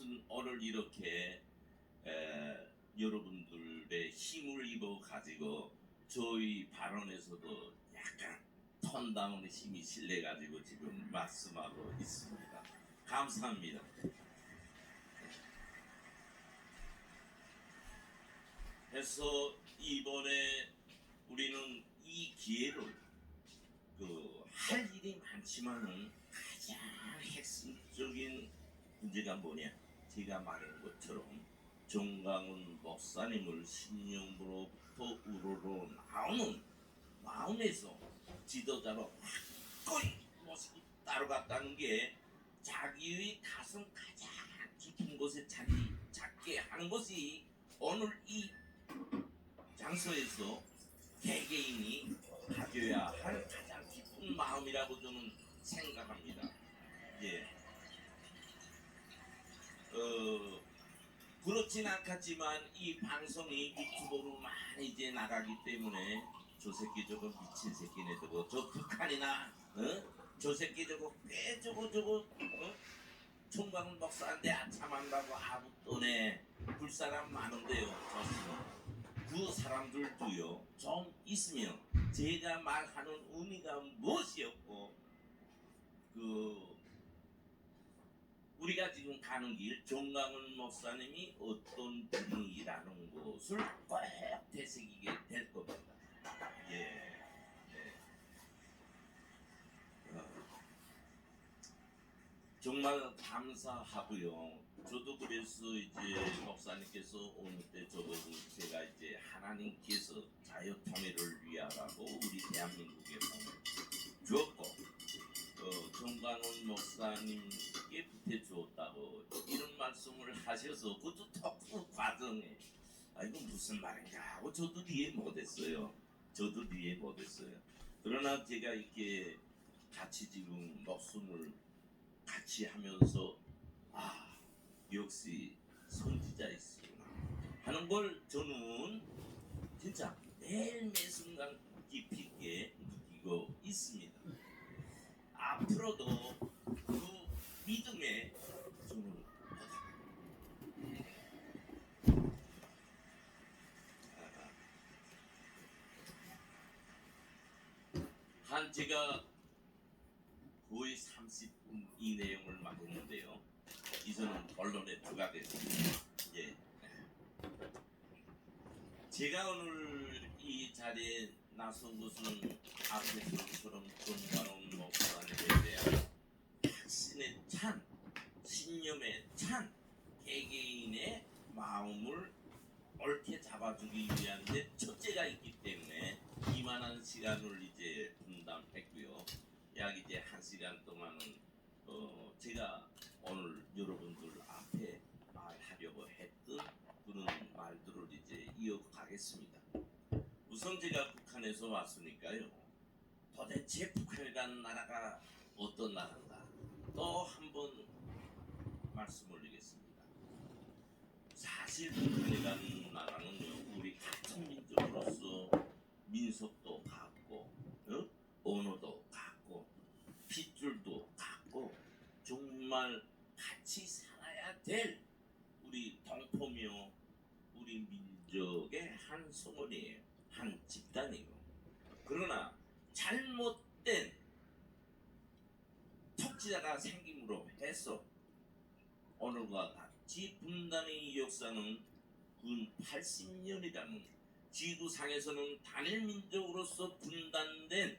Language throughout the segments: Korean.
무슨 오늘 이렇게 여러분들의 힘을 입어 가지고 저희 발언에서도 약간 턴다운의 힘이 실려 가지고 지금 말씀하고 있습니다. 감사합니다. 그래서 이번에 우리는 이 기회를 할 일이 많지만은 가장 핵심적인 문제가 뭐냐? 제가 말한 것처럼 정강훈 목사님을 신령부로부터 우러러 나오는 마음에서 지도자로 확고히 모시고 따라갔다는 게 자기의 가슴 가장 깊은 곳에 자리 잡게 하는 것이 오늘 이 장소에서 개개인이 가져야 할 가장 깊은 마음이라고 저는 생각합니다. 예. 그렇진 않겠지만 이 방송이 유튜브로 많이 이제 나가기 때문에 저 새끼 저거 미친 새끼네 저거 저 북한이나 저 새끼 저거 꽤 저거 총광훈 목사한테 아참한다고 아부 떠네 불사람 많은데요. 그 사람들도요 좀 있으면 제가 말하는 의미가 무엇이었고 우리가 지금 가는 길 정강훈 목사님이 어떤 분이라는 것을 꼭 되새기게 될 겁니다. 예. 정말 감사하고요. 저도 그래서 이제 목사님께서 오늘 때 제가 이제 하나님께서 자유통일을 위하라고 우리 대한민국에 보내주었고 정강훈 목사님께 보태주었다고 이런 말씀을 하셔서 그것도 토크 과정에 이거 무슨 말인가 하고 저도 이해 못했어요. 그러나 제가 이렇게 같이 지금 목숨을 같이 하면서 역시 선지자였구나 하는 걸 저는 진짜 매일 순간 깊이 있게 느끼고 있습니다. 앞으로도 그 믿음에 저는 한 제가 거의 30분 이 내용을 말했는데요. 이제는 본론에 들어가겠습니다. 예. 제가 오늘 이 자리에 나선 것은 앞에서처럼 정강훈 목사님에 대한 확신에 찬, 신념에 찬 개개인의 마음을 옳게 잡아주기 위한 데 첫째가 있기 때문에 이만한 시간을 이제 분담했고요. 약 이제 1시간 동안은 제가 오늘 여러분들 앞에 말하려고 했던 그런 말들을 이제 이어가겠습니다. 우선 제가 북한에서 왔으니까요. 도대체 북한이라는 나라가 어떤 나라인가 또 한번 말씀 올리겠습니다. 사실 북한이라는 나라는 우리 같은 민족으로서 민속도 같고 언어도 같고 핏줄도 같고 정말 같이 살아야 될 우리 동포며 우리 민족의 한 성원이에요. 한 집단이에요. 그러나 잘못된 통치자가 생김으로 해서 오늘과 같이 분단의 역사는 근 80년이라는 지구상에서는 단일 민족으로서 분단된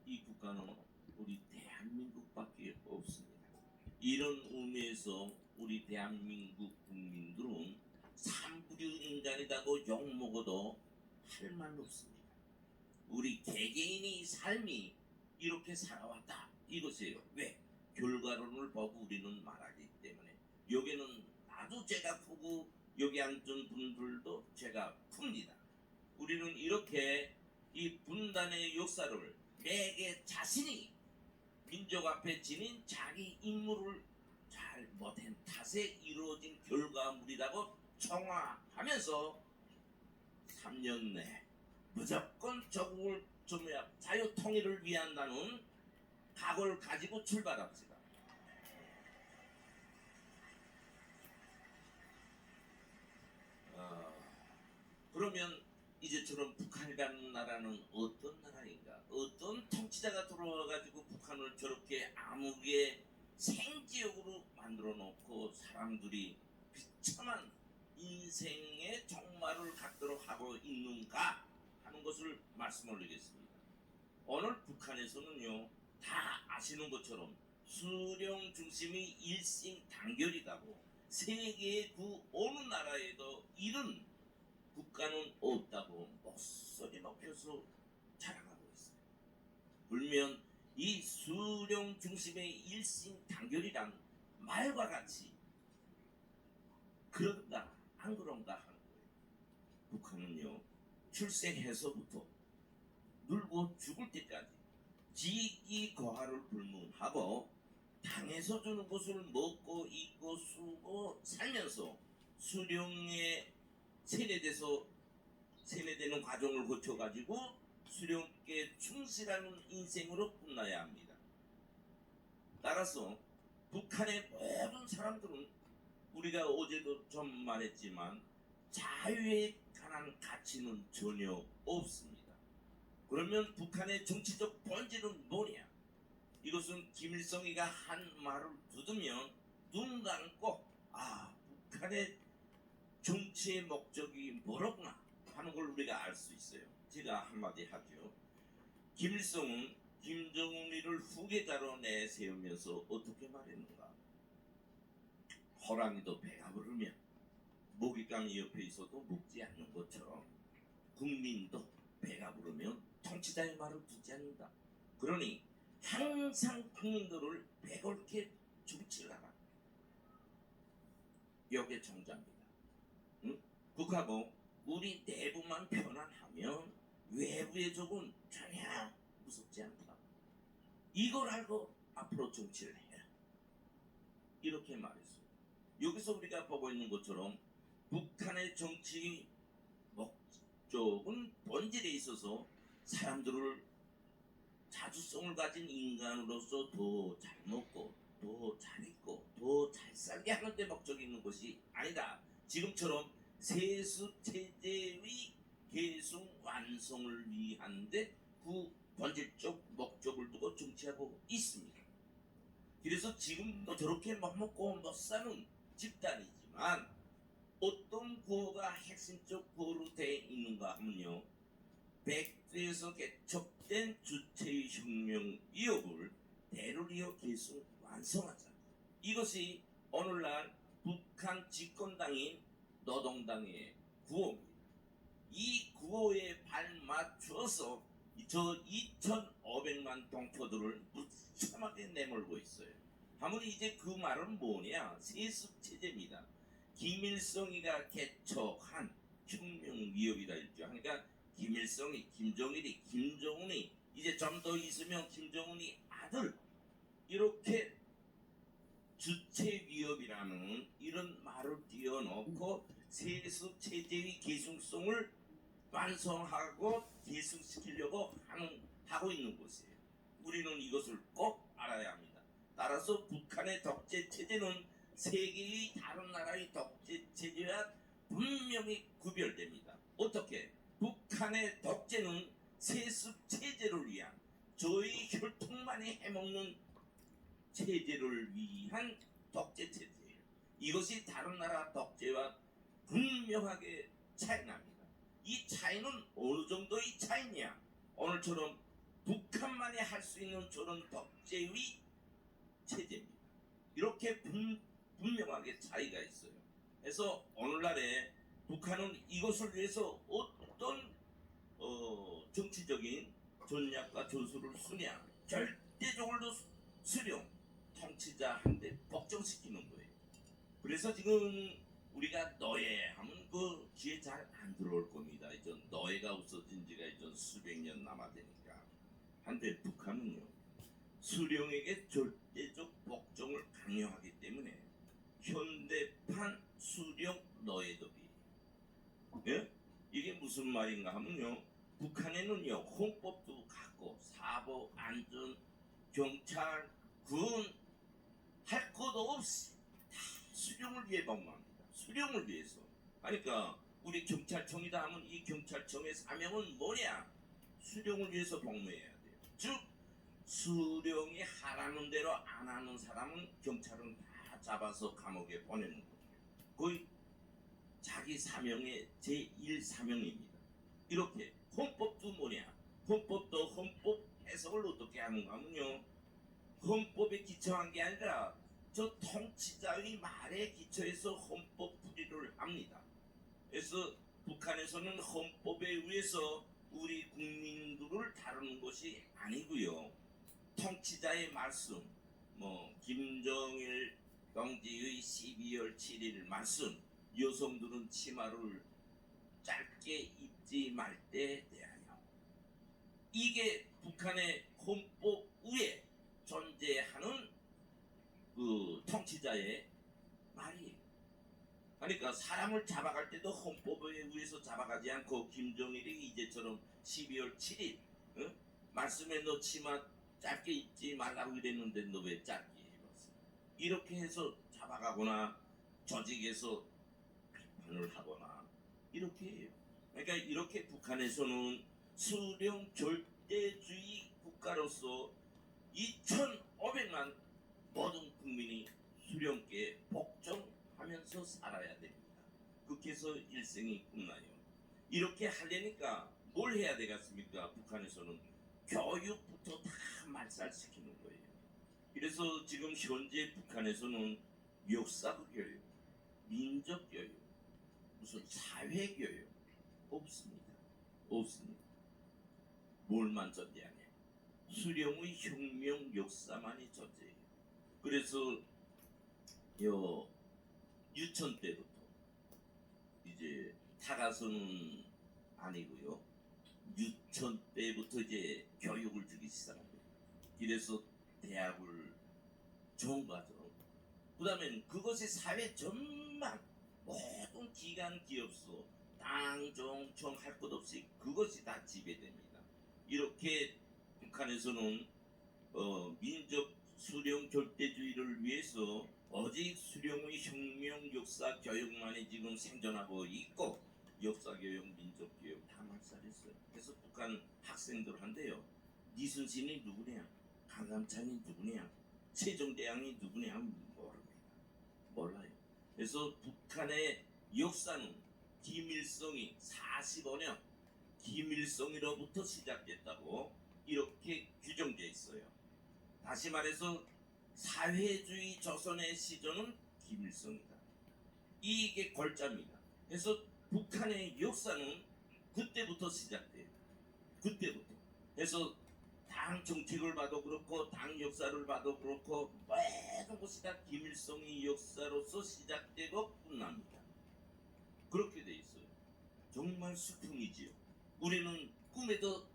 이 국가는 우리 대한민국밖에 없습니다. 이런 의미에서 우리 대한민국 국민들은 삼부류 인간이라고 욕먹어도 할 말 없습니다. 우리 개개인의 삶이 이렇게 살아왔다 이것이에요. 왜? 결과론을 보고 우리는 말하기 때문에 여기는 나도 제가 크고 여기 앉은 분들도 제가 큽니다. 우리는 이렇게 이 분단의 역사를 매개 자신이 민족 앞에 지닌 자기 임무를 잘 못한 탓에 이루어진 결과물이라고 청화하면서 3년 내 무조건 조국을 자유 통일을 위한다는 각오를 가지고 출발합시다. 그러면 이제처럼 북한이라는 나라는 어떤 나라인가? 어떤 통치자가 들어와가지고 북한을 저렇게 암흑의 생지역으로 만들어 놓고 사람들이 비참한 인생의 종말을 갖도록 하고 있는가 하는 것을 말씀 올리겠습니다. 오늘 북한에서는요, 다 아시는 것처럼 수령 중심이 일심단결이라고 세계의 그 어느 나라에도 이런 국가는 없다고 목소리 높여서 자랑하고 있어요. 물면 이 수령 중심의 일심단결이란 말과 같이 그런가 안 그런가 하는 거예요. 북한은요, 출생해서부터 늙고 죽을 때까지 지기거하를 불문하고 당에서 주는 것을 먹고 입고 쓰고 살면서 수령에 세뇌되는 과정을 거쳐가지고 수령께 충실하는 인생으로 끝나야 합니다. 따라서 북한의 모든 사람들은 우리가 어제도 좀 말했지만 자유에 관한 가치는 전혀 없습니다. 그러면 북한의 정치적 본질은 뭐냐? 이것은 김일성이가 한 말을 듣으면 눈 감고 북한의 정치의 목적이 뭐로구나 하는 걸 우리가 알 수 있어요. 제가 한마디 하죠. 김일성은 김정은이를 후계자로 내세우면서 어떻게 말했는가? 호랑이도 배가 부르면 먹잇감이 옆에 있어도 먹지 않는 것처럼 국민도 배가 부르면 통치자의 말을 듣지 않는다. 그러니 항상 국민들을 배골게 정치를 하라. 이게 정자입니다. 응? 국하고 우리 내부만 편안하면 외부의 적은 전혀 무섭지 않다. 이걸 알고 앞으로 정치를 해라. 이렇게 말했어요. 여기서 우리가 보고 있는 것처럼 북한의 정치 목적은 본질에 있어서 사람들을 자주성을 가진 인간으로서 더 잘 먹고 더 잘 입고 더 잘 살게 하는 데 목적이 있는 것이 아니다. 지금처럼 세습 체제의 계속 완성을 위한데 그 본질적 목적을 두고 정치하고 있습니다. 그래서 지금도 저렇게 못 먹고 못 사는 집단이지만 어떤 구호가 핵심적 구호로 되어 있는가 하면요, 백두에서 개척된 주체의 혁명 위협을 대를 이어 계속 완성하자. 이것이 오늘날 북한 집권당인 노동당의 구호입니다. 이 구호에 발맞춰서 저 2,500만 동포들을 무참하게 내몰고 있어요. 아무리 이제 그 말은 뭐냐? 세습 체제입니다. 김일성이가 개척한 혁명 위협이다 일죠. 그러니까 김일성이, 김정일이, 김정은이 이제 좀 더 있으면 김정은이 아들 이렇게 주체 위협이라는 이런 말을 띄워놓고 세습 체제의 계승성을 완성하고 계승시키려고 하고 있는 것이에요. 우리는 이것을 꼭 알아야 합니다. 따라서 북한의 독재 체제는 세계의 다른 나라의 독재 체제와 분명히 구별됩니다. 어떻게? 북한의 독재는 세습 체제를 위한 저희 혈통만이 해먹는 체제를 위한 독재 체제예요. 이것이 다른 나라 독재와 분명하게 차이납니다. 이 차이는 어느 정도의 차이냐? 오늘처럼 북한만이 할 수 있는 저런 독재의 체제입니다. 이렇게 분명하게 차이가 있어요. 그래서 오늘날에 북한은 이것을 위해서 어떤 정치적인 전략과 전술을 쓰냐? 절대적으로 수령, 통치자한테 복종시키는 거예요. 그래서 지금 우리가 노예 하면 그 귀에 잘 안 들어올 겁니다. 이제 노예가 없어진 지가 이제 수백 년 남아되니까. 한데 북한은요, 수령에게 절대적 복종을 강요하기 때문에 현대판 수령 노예들이, 예? 이게 무슨 말인가 하면요, 북한에는요 헌법도 갖고 사법, 안전, 경찰, 군 할 것 없이 다 수령을 위해 복무합니다. 수령을 위해서. 그러니까 우리 경찰청이다 하면 이 경찰청의 사명은 뭐냐? 수령을 위해서 복무해야 돼요. 즉 수령이 하라는 대로 안 하는 사람은 경찰은 다 잡아서 감옥에 보내는 거예요. 거의 자기 사명의 제1사명입니다. 이렇게 헌법도 뭐냐? 헌법도 헌법 해석을 어떻게 하는가 하면요, 헌법에 기초한 게 아니라 저 통치자의 말에 기초해서 헌법 풀이를 합니다. 그래서 북한에서는 헌법에 의해서 우리 국민들을 다루는 것이 아니고요, 통치자의 말씀, 뭐 김정일 동지의 12월 7일 말씀, 여성들은 치마를 짧게 입지 말 때 대하여, 이게 북한의 헌법 위에 존재하는 그 통치자의 말이에요. 그러니까 사람을 잡아갈 때도 헌법에 의해서 잡아가지 않고 김정일이 이제처럼 12월 7일 말씀에 너 치마 짧게 입지 말라고 이랬는데 너 왜 짧게 입었어? 이렇게 해서 잡아가거나 조직에서 비판을 하거나 이렇게 해요. 그러니까 이렇게 북한에서는 수령 절대주의 국가로서 2,500만 모든 국민이 수령께 복종하면서 살아야 됩니다. 그렇게 해서 일생이 끝나요. 이렇게 하려니까 뭘 해야 되겠습니까? 북한에서는 교육부터 다 말살시키는 거예요. 그래서 지금 현재 북한에서는 역사 교육, 민족 교육, 무슨 사회 교육 없습니다. 없습니다. 뭘만 존재하냐? 수령의 혁명 역사만이 존재해요. 그래서 유천 때부터 이제 타가서는 아니고요, 유천 때부터 이제 교육을 주기 시작합니다. 그래서 대학을 전과죠. 그다음에 그것이 사회 전반 모든 기관 기업소 당, 종, 청 할 것 없이 그것이 다 지배됩니다. 이렇게 북한에서는 민족 수령 절대주의를 위해서 오직 수령의 혁명 역사 교육만이 지금 생존하고 있고, 역사 교육, 민족 교육 다 말살했어요. 그래서 북한 학생들한테요, 이순신이 누구냐, 강감찬이 누구냐, 세종대왕이 누구냐 모릅니다. 몰라요. 그래서 북한의 역사는 김일성이 45년 김일성으로부터 시작됐다고 이렇게 규정되어 있어요. 다시 말해서 사회주의 조선의 시조는 김일성이다. 이게 골자입니다. 그래서 북한의 역사는 그때부터 시작돼요. 그때부터. 그래서 당 정책을 봐도 그렇고 당 역사를 봐도 그렇고 모든 것이 다 김일성의 역사로서 시작되고 끝납니다. 그렇게 돼 있어요. 정말 슬픔이지요. 우리는 꿈에도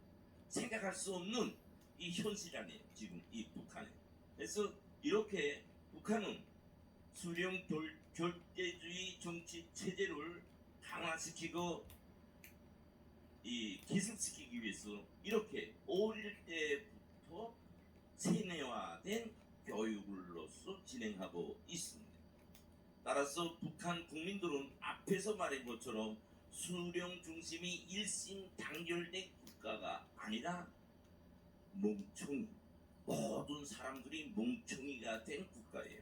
생각할 수 없는 이 현실 아니에요, 지금 이 북한에. 그래서 이렇게 북한은 수령 절대주의 정치 체제를 강화시키고 이 기습시키기 위해서 이렇게 어릴 때부터 세뇌화된 교육으로서 진행하고 있습니다. 따라서 북한 국민들은 앞에서 말한 것처럼 수령 중심이 일심단결된 국가가 아니라 멍청이, 모든 사람들이 멍청이가 된 국가예요.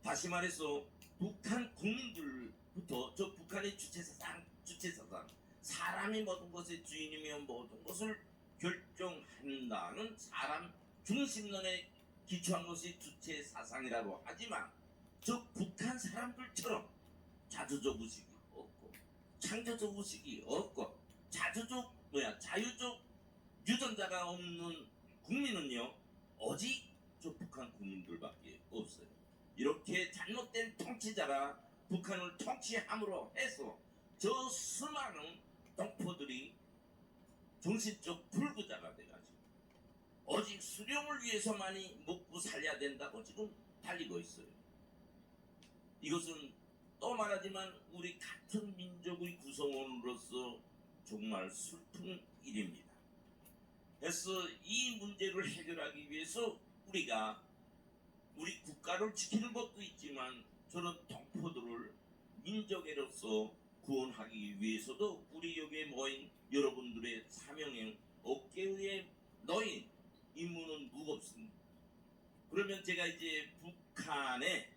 다시 말해서 북한 국민들부터 저 북한의 주체사상, 사람이 모든 것의 주인이며 모든 것을 결정한다는 사람 중심론에 기초한 것이 주체사상이라고 하지만 저 북한 사람들처럼 자주적 의식이 없고 창조적 의식이 없고 자유적 유전자가 없는 국민은요, 오직 저 북한 국민들밖에 없어요. 이렇게 잘못된 통치자가 북한을 통치함으로 해서 저 수많은 동포들이 정신적 불구자가 돼가지고 오직 수령을 위해서만이 먹고 살려야 된다고 지금 달리고 있어요. 이것은 또 말하지만 우리 같은 민족의 구성원으로서 정말 슬픈 일입니다. 그래서 이 문제를 해결하기 위해서 우리가 우리 국가를 지키는 것도 있지만 저런 동포들을 민족애로서 구원하기 위해서도 우리 여기에 모인 여러분들의 사명행 어깨에 놓인 임무는 무겁습니다. 그러면 제가 이제 북한의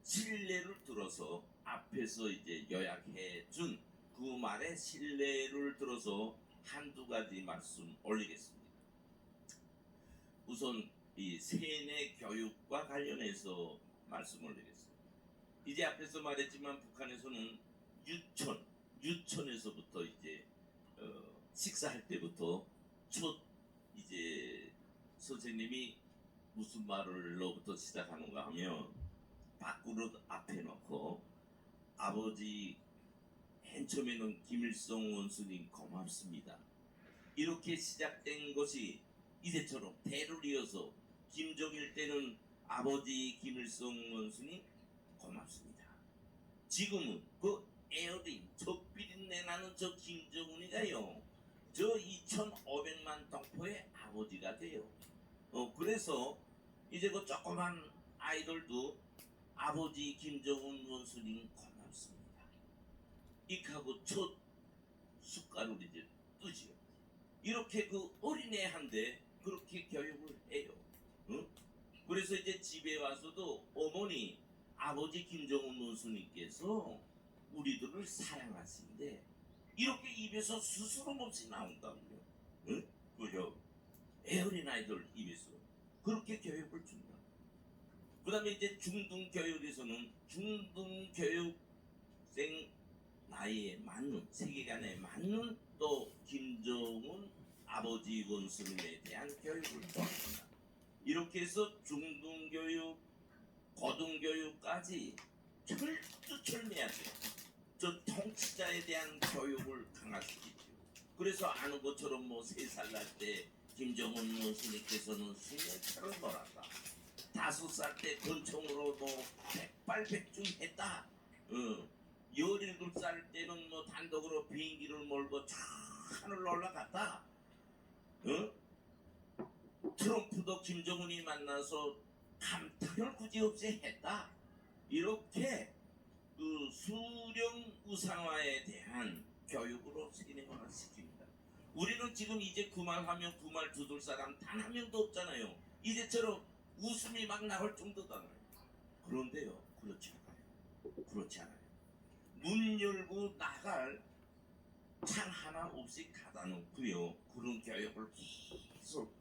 신뢰를 들어서 앞에서 이제 요약해 준 그 말의 신뢰를 들어서 한두 가지 말씀 올리겠습니다. 우선 이 세뇌 교육과 관련해서 말씀 올리겠습니다. 이제 앞에서 말했지만 북한에서는 유천에서부터 이제 식사할 때부터 첫 이제 선생님이 무슨 말을로부터 시작하는가 하면 밥그릇 앞에 놓고 아버지 맨 처음에는 김일성 원수님 고맙습니다. 이렇게 시작된 것이 이제처럼 대를 이어서 김정일 때는 아버지 김일성 원수님 고맙습니다. 지금은 그 에어린 저 비린내 나는 저 김정은이가요 저 2,500만 동포의 아버지가 돼요. 그래서 이제 그 조그만 아이들도 아버지 김정은 원수님 고맙습니다. 이하고 첫 숟가락을 이제 뜨지요. 이렇게 그 어린애한테 그렇게 교육을 해요. 그래서 이제 집에 와서도 어머니 아버지 김정은 원수님께서 우리들을 사랑하시는데 이렇게 입에서 스스럼 없이 나온다고요. 그죠? 애어린 아이들 입에서 그렇게 교육을 준다. 그 다음에 이제 중등교육에서는 중등교육생 나이에 맞는 세계관에 맞는 또 김정은 아버지 원수님에 대한 교육을 도합니다. 이렇게 해서 중등교육, 고등교육까지 철두철미하죠. 저 통치자에 대한 교육을 강화시키죠. 그래서 아는 것처럼 뭐 3살 날 때 김정은 원수님께서는 수면차를 놀았다. 5살 때 권총으로 뭐 백발백중했다. 17살 때는 뭐 단독으로 비행기를 몰고 저 하늘 올라갔다. 트럼프도 김정은이 만나서 감탄을 굳이없이 했다. 이렇게 그 수령 우상화에 대한 교육으로 세뇌화를 시킵니다. 우리는 지금 이제 그 말 하면 그 말 두들 사람 단 한 명도 없잖아요. 이제처럼 웃음이 막 나올 정도잖아요. 그런데요, 그렇지 않아요. 그렇지 않아요. 문 열고 나갈 창 하나 없이 가다 놓고요. 그런 교육을 계속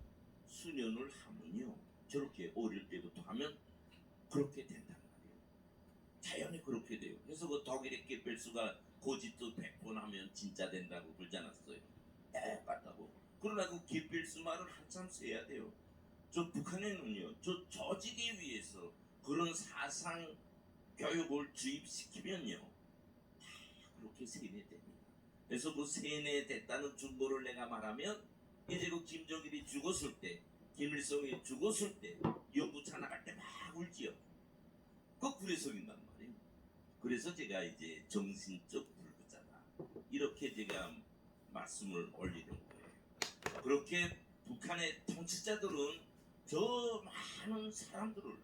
수년을 하면요. 저렇게 어릴 때부터 하면 그렇게 된단 말이에요. 자연히 그렇게 돼요. 그래서 그 독일의 게벨스가 고집도 100번 하면 진짜 된다고 그러지 않았어요. 같다고. 그러나 그 게벨스 말을 한참 써야 돼요. 저 북한에는요. 저 조직에 위해서 그런 사상 교육을 주입시키면요. 다 그렇게 세뇌됩니다. 그래서 그 세뇌됐다는 증거를 내가 말하면 이제 그 김정일이 죽었을 때 김일성이 죽었을 때 연구차 나갈 때 막 울지요. 거꾸로 속인단 말이에요. 그래서 제가 이제 정신적 불구자다 이렇게 제가 말씀을 올리는 거예요. 그렇게 북한의 통치자들은 저 많은 사람들을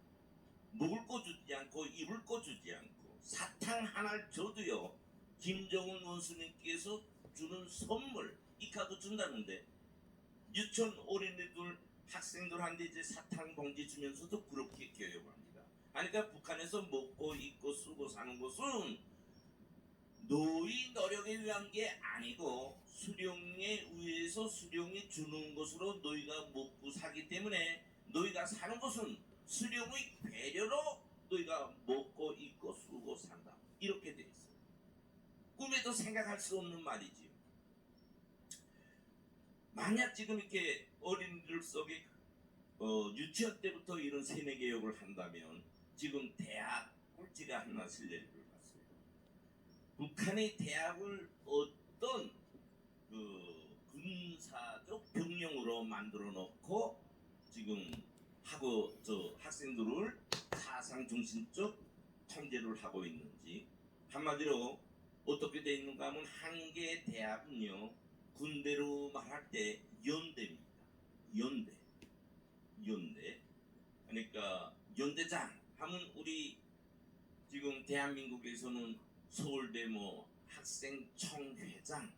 먹을 거 주지 않고 입을 거 주지 않고 사탕 하나를 줘도요 김정은 원수님께서 주는 선물 이카도 준다는데 유치원 어린이들 학생들한테 이제 사탕 봉지 주면서도 그렇게 교육합니다. 그러니까 북한에서 먹고 입고 쓰고 사는 것은 노이 노력에 의한 게 아니고 수령에 의해서 수령이 주는 것으로 너희가 먹고 사기 때문에 너희가 사는 것은 수령의 배려로 너희가 먹고 입고 쓰고 산다. 이렇게 돼 있어요. 꿈에도 생각할 수 없는 말이지요. 만약 지금 이렇게 어린이들 속에 유치원 때부터 이런 세뇌 교육을 한다면 지금 대학 꼴찌가 하나 실례를 봤어요. 북한의 대학을 어떤 그 군사적 병력으로 만들어 놓고 지금 하고 저 학생들을 사상 중심적 통제를 하고 있는지 한마디로 어떻게 돼 있는가 하면 한 개 대학은요 군대로 말할 때 연대입니다. 연대. 그러니까 연대장 하면 우리 지금 대한민국에서는 서울대 뭐 학생총회장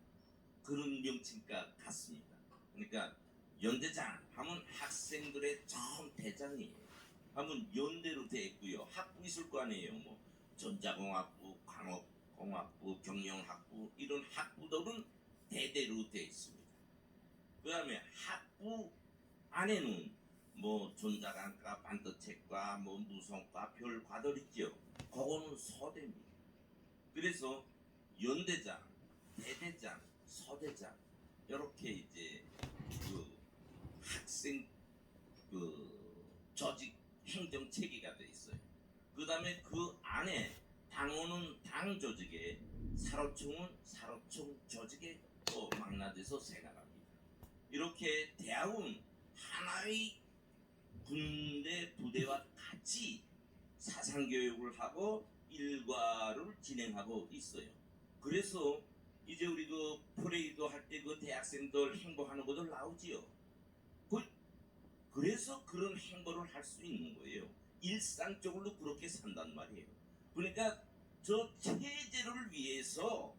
그런 명칭과 같습니다. 그러니까 연대장 하면 학생들의 전 대장이에요. 하면 연대로 돼 있고요. 학부 있을 거 아니에요. 뭐 전자공학부, 광업공학부, 경영학부 이런 학부들은 대대로 돼 있습니다. 그다음에 학부 안에는 뭐 전자관과 반도체과 뭐 무성과 별 과들 있죠. 그거는 서대입니다. 그래서 연대장, 대대장, 서대장 이렇게 이제 그 학생 그 조직 행정 체계가 돼 있어요. 그다음에 그 안에 당원은 당 조직에, 사로총은 사로총 조직에 또 망라돼서 생활합니다. 이렇게 대학은 하나의 군대 부대와 같이 사상 교육을 하고 일과를 진행하고 있어요. 그래서 이제 우리 그 프레이드 할 때 그 대학생들 행보하는 것들 나오지요. 그래서 그런 행보를 할 수 있는 거예요. 일상적으로 그렇게 산단 말이에요. 그러니까 저 체제를 위해서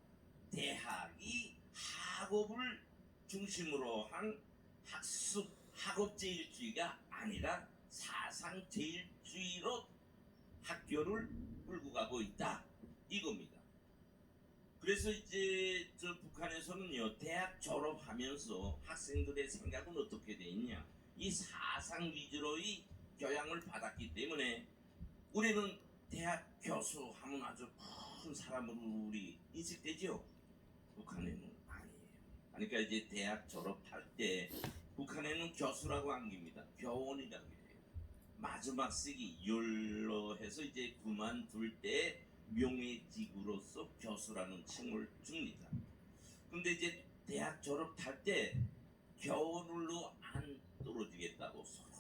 대학이 학업을 중심으로 한 학습 학업제일주의가 아니라 사상제일주의로 학교를 끌고 가고 있다 이겁니다. 그래서 이제 저 북한에서는요, 대학 졸업하면서 학생들의 생각은 어떻게 돼 있냐, 이 사상 위주로의 교양을 받았기 때문에 우리는 대학 교수 하면 아주 큰 사람으로 우리 인식되죠. 북한에는 아니에요. 그러니까 이제 대학 졸업할 때 북한에는 교수라고 안깁니다. 교원이라고 해요. 마지막 시기 연로 해서 이제 그만둘 때 명예직으로서 교수라는 칭을 줍니다. 근데 이제 대학 졸업할 때 교원으로 안 떨어지겠다고 서로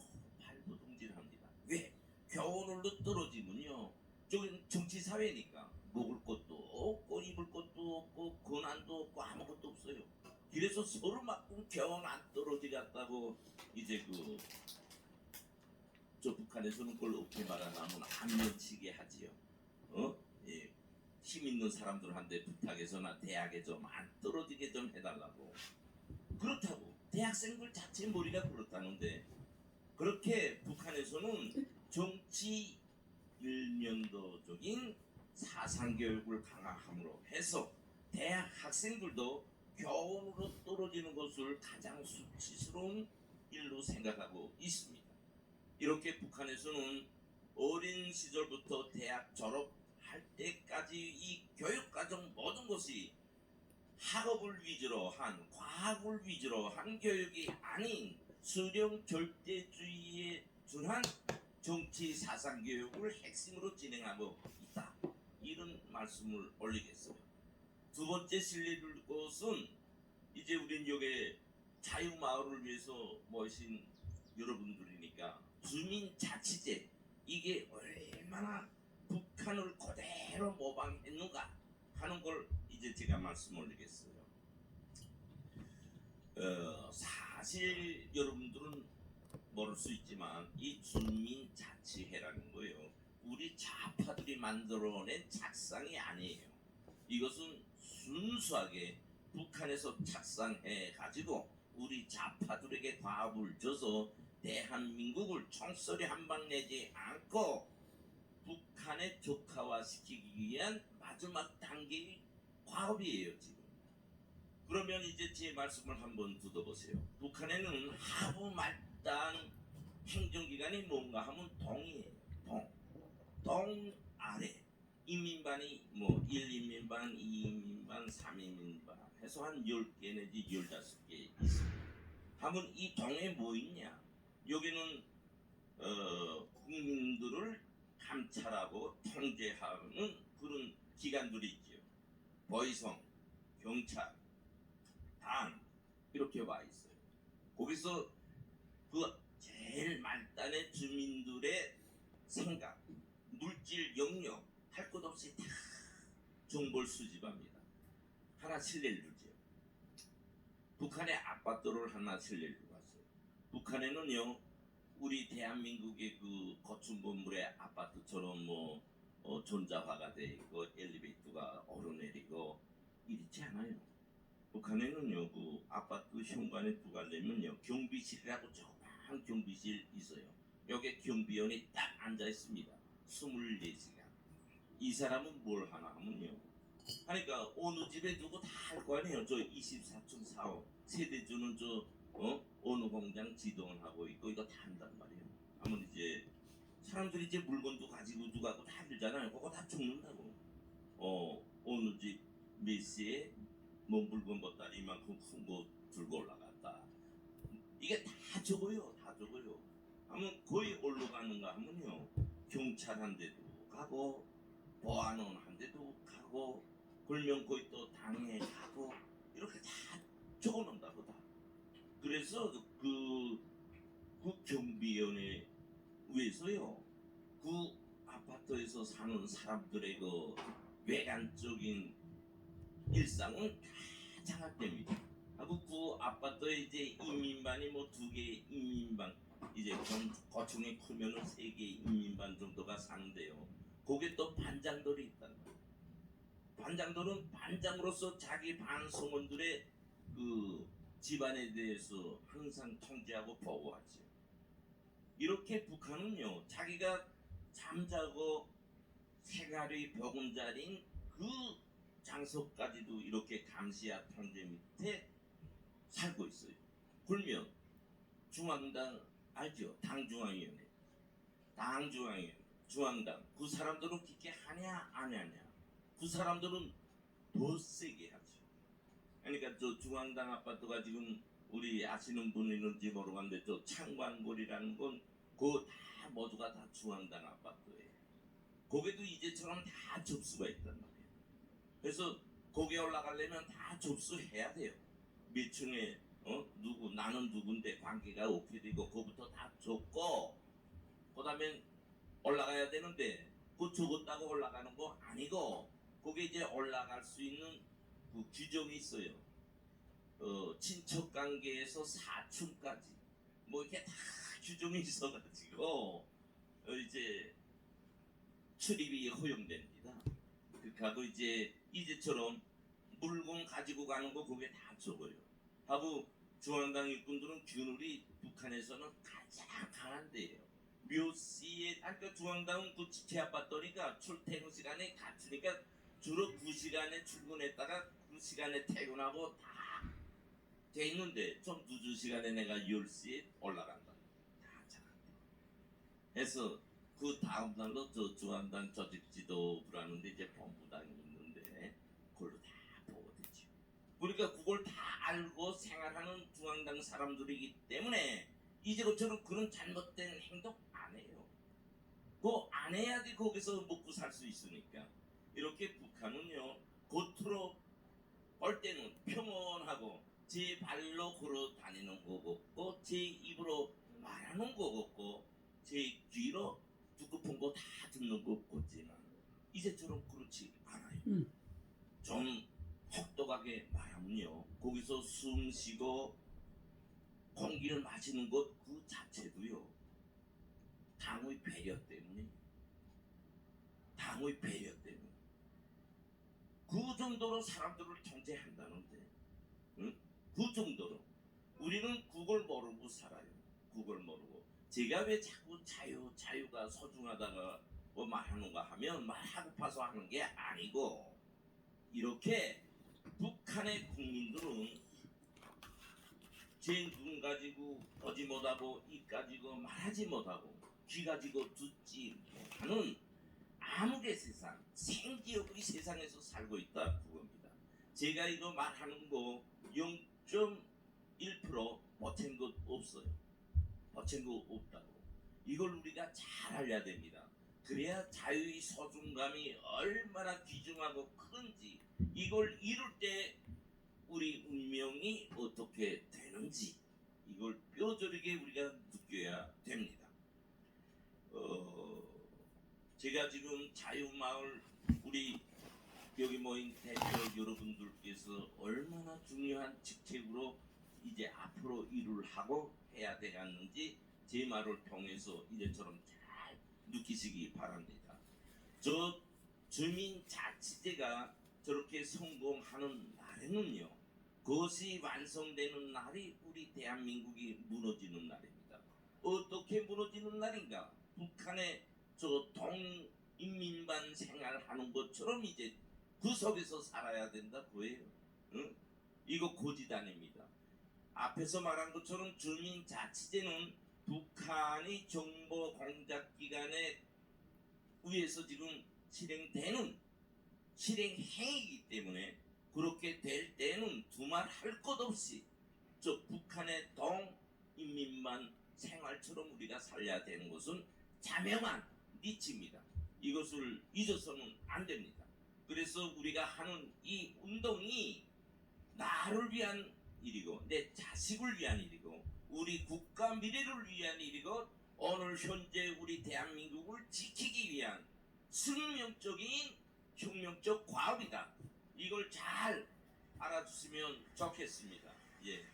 발버둥질합니다. 왜? 교원으로 떨어지면요, 저기는 정치사회니까 먹을 것도 없고 입을 것도 없고 권한도 없고 아무것도 없어요. 그래서 서로 막고 교원 안 떨어지겠다고 이제 저 북한에서는 그걸 어떻게 말하냐면 안면치게 하지요. 예. 힘 있는 사람들한테 부탁해서나 대학에 좀 안 떨어지게 좀 해달라고. 그렇다고 대학생들 자체 머리가 그렇다는데, 그렇게 북한에서는 정치 일면도적인 사상교육을 강화함으로 해서 대학 학생들도 교원으로 떨어지는 것을 가장 수치스러운 일로 생각하고 있습니다. 이렇게 북한에서는 어린 시절부터 대학 졸업할 때까지 이 교육과정 모든 것이 학업을 위주로 한, 과학을 위주로 한 교육이 아닌 수령 절대주의에 준한 정치 사상 교육을 핵심으로 진행하고 있다. 이런 말씀을 올리겠어요. 두 번째 실례될 것은 이제 우린 여기 자유마을을 위해서 모신 여러분들이니까 주민자치제, 이게 얼마나 북한을 그대로 모방했는가 하는 걸 이제 제가 말씀 올리겠어요. 사실 여러분들은 모를 수 있지만 이 주민자치회라는 거예요, 우리 좌파들이 만들어낸 착상이 아니에요. 이것은 순수하게 북한에서 착상해 가지고 우리 좌파들에게 과업을 줘서 대한민국을 총소리 한 방 내지 않고 북한에 적화화시키기 위한 마지막 단계의 과업이에요 지금. 그러면 이제 제 말씀을 한번 듣어보세요. 북한에는 하부 말단 행정기관이 뭔가 하면 동이에요. 동 아래 인민반이 뭐 1인민반, 2인민반, 3인민반 해서 한 10개 내지 15개 있습니다. 하면 이 동에 뭐 있냐? 여기는 국민들을 감찰하고 통제하는 그런 기관들이 있죠. 보이성, 경찰, 당 이렇게 와 있어요. 거기서 그 제일 말단의 주민들의 생각, 물질 영역 할 것 없이 다 정보를 수집합니다. 하나 실례를 주죠. 북한의 아파트를 하나 실례를 봤어요. 북한에는요, 우리 대한민국의 그 고층 건물의 아파트처럼 뭐 전자화가 돼 있고 엘리베이터가 오르내리고 이렇지 않아요. 북한에는요 그 아파트 현관에 들어가려면요 경비실이라고 조그만 경비실 있어요. 여기 경비원이 딱 앉아 있습니다. 24시간. 이 사람은 뭘 하나 하면요. 그러니까 어느 집에 두고 다 할 거 아니에요. 저 24층 사업 세대주는 어느 공장 지동을 하고 있고 이거 다 한단 말이에요. 아무리 이제 사람들이 이제 물건도 가지고 누가고 다 들잖아요. 그거 다 적는다고. 어느 집 몇 시에 뭐 물건 보따리 이만큼 큰 거 들고 올라갔다. 이게 다 적어요. 다 적어요. 하면 거의 올로 가는가 하면요. 경찰 한 대도 가고 보안원 한 대도 가고 그러면 거의 또 당에 가고 이렇게 다 적어놓는다고 다. 그래서 그 경비원에 위해서요. 그 아파트에서 사는 사람들의 그 외관적인 일상은 다 장악됩니다. 하고 그 아파트에 이제 인민반이 뭐 2개 인민반 이제 고층이 크면은 3개 인민반 정도가 사는데요. 거기에 또 반장들이 있단 말이에요. 반장들은 반장으로서 자기 반 성원들의 그 집안에 대해서 항상 통제하고 보호하죠. 이렇게 북한은요 자기가 잠자고 생활의 보금자리인 그 장소까지도 이렇게 감시와 통제 밑에 살고 있어요. 그러면 중앙당 알죠? 당중앙위원회, 당중앙위원회, 중앙당 그 사람들은 깊게 하냐 안 하냐? 그 사람들은 더 세게 하죠. 그러니까 저 중앙당 아파트가 지금 우리 아시는 분 있는지 모르겠는데 저 창관골이라는 건 그거 다 모두가 다 중앙당 아파트예요. 거기도 이제처럼 다 접수가 있단 말이에요. 그래서 거기에 올라가려면 다 접수해야 돼요. 몇 층에 누구 나는 누군데 관계가 어떻게 되고 그거부터 다 적고 그다음에 올라가야 되는데 그 적었다고 올라가는 거 아니고 거기에 이제 올라갈 수 있는 그 규정이 있어요. 친척 관계에서 사촌까지 뭐 이렇게 다 규정이 있어가지고 이제 출입이 허용됩니다. 그러니까 이제 이제처럼 물건 가지고 가는 거 거기에 다 적어요. 하고 중앙당 일꾼들은 균율이 북한에서는 가장 강한 데예요. 몇 시에 아까 중앙당은 그 집회 아팠더니까 출퇴근 시간에 갖추니까 주로 9시간에 출근했다가 그 시간에 퇴근하고 다 돼 있는데 좀 늦은 시간에 내가 10시에 올라간다. 다 잘한다. 해서 그 다음 날로 저 중앙당 조직 지도부라는데 이제 본부당이 있는데 그걸로 다 보고되죠. 그러니까 그걸 다 알고 생활하는 중앙당 사람들이기 때문에 이제부터는 그런 잘못된 행동 안 해요. 그거 안 해야지 거기서 먹고 살 수 있으니까. 이렇게 북한은요 겉으로 볼 때는 평온하고 제 발로 걸어 다니는 거 같고 제 입으로 말하는 거 같고 제 귀로 두꺼운 거 다 듣는 것 같지만 이제처럼 그렇지 않아요. 좀 혹독하게 말하면요 거기서 숨 쉬고 공기를 마시는 것 그 자체도요 당의 배려 때문에 그 정도로 사람들을 통제한다는데 그 정도로 우리는 그걸 모르고 살아요. 그걸 모르고 제가 왜 자꾸 자유가 소중하다가 뭐 말하는가 하면 말하고파서 하는 게 아니고 이렇게 북한의 국민들은 제 눈 가지고 보지 못하고 입 가지고 말하지 못하고 귀 가지고 듣지 못하는 암흑의 세상, 생기역의 세상에서 살고 있다 그겁니다. 제가 이거 말하는 거 0.1% 버틴 것 없어요. 버틴 거 없다고. 이걸 우리가 잘 알아야 됩니다. 그래야 자유의 소중감이 얼마나 귀중하고 큰지 이걸 이룰 때 우리 운명이 어떻게 되는지 이걸 뼈저리게 우리가 느껴야 됩니다. 제가 지금 자유마을 우리 여기 모인 대표 여러분들께서 얼마나 중요한 직책으로 이제 앞으로 일을 하고 해야 되겠는지 제 말을 통해서 이제처럼 잘 느끼시기 바랍니다. 저 주민자치제가 저렇게 성공하는 날에는요, 그것이 완성되는 날이 우리 대한민국이 무너지는 날입니다. 어떻게 무너지는 날인가? 북한의 저 동인민만 생활하는 것처럼 이제 그 속에서 살아야 된다 그예요. 응? 이거 고지단입니다. 앞에서 말한 것처럼 주민자치제는 북한이 정보 공작 기관에 의해서 지금 실행되는 실행행위이기 때문에 그렇게 될 때는 두말 할 것 없이 저 북한의 동인민만 생활처럼 우리가 살려야 되는 것은 자명한 이치입니다. 이것을 잊어서는 안 됩니다. 그래서 우리가 하는 이 운동이 나를 위한 일이고 내 자식을 위한 일이고 우리 국가 미래를 위한 일이고 오늘 현재 우리 대한민국을 지키기 위한 승명적인 혁명적 과업이다. 이걸 잘 알아주시면 좋겠습니다. 예.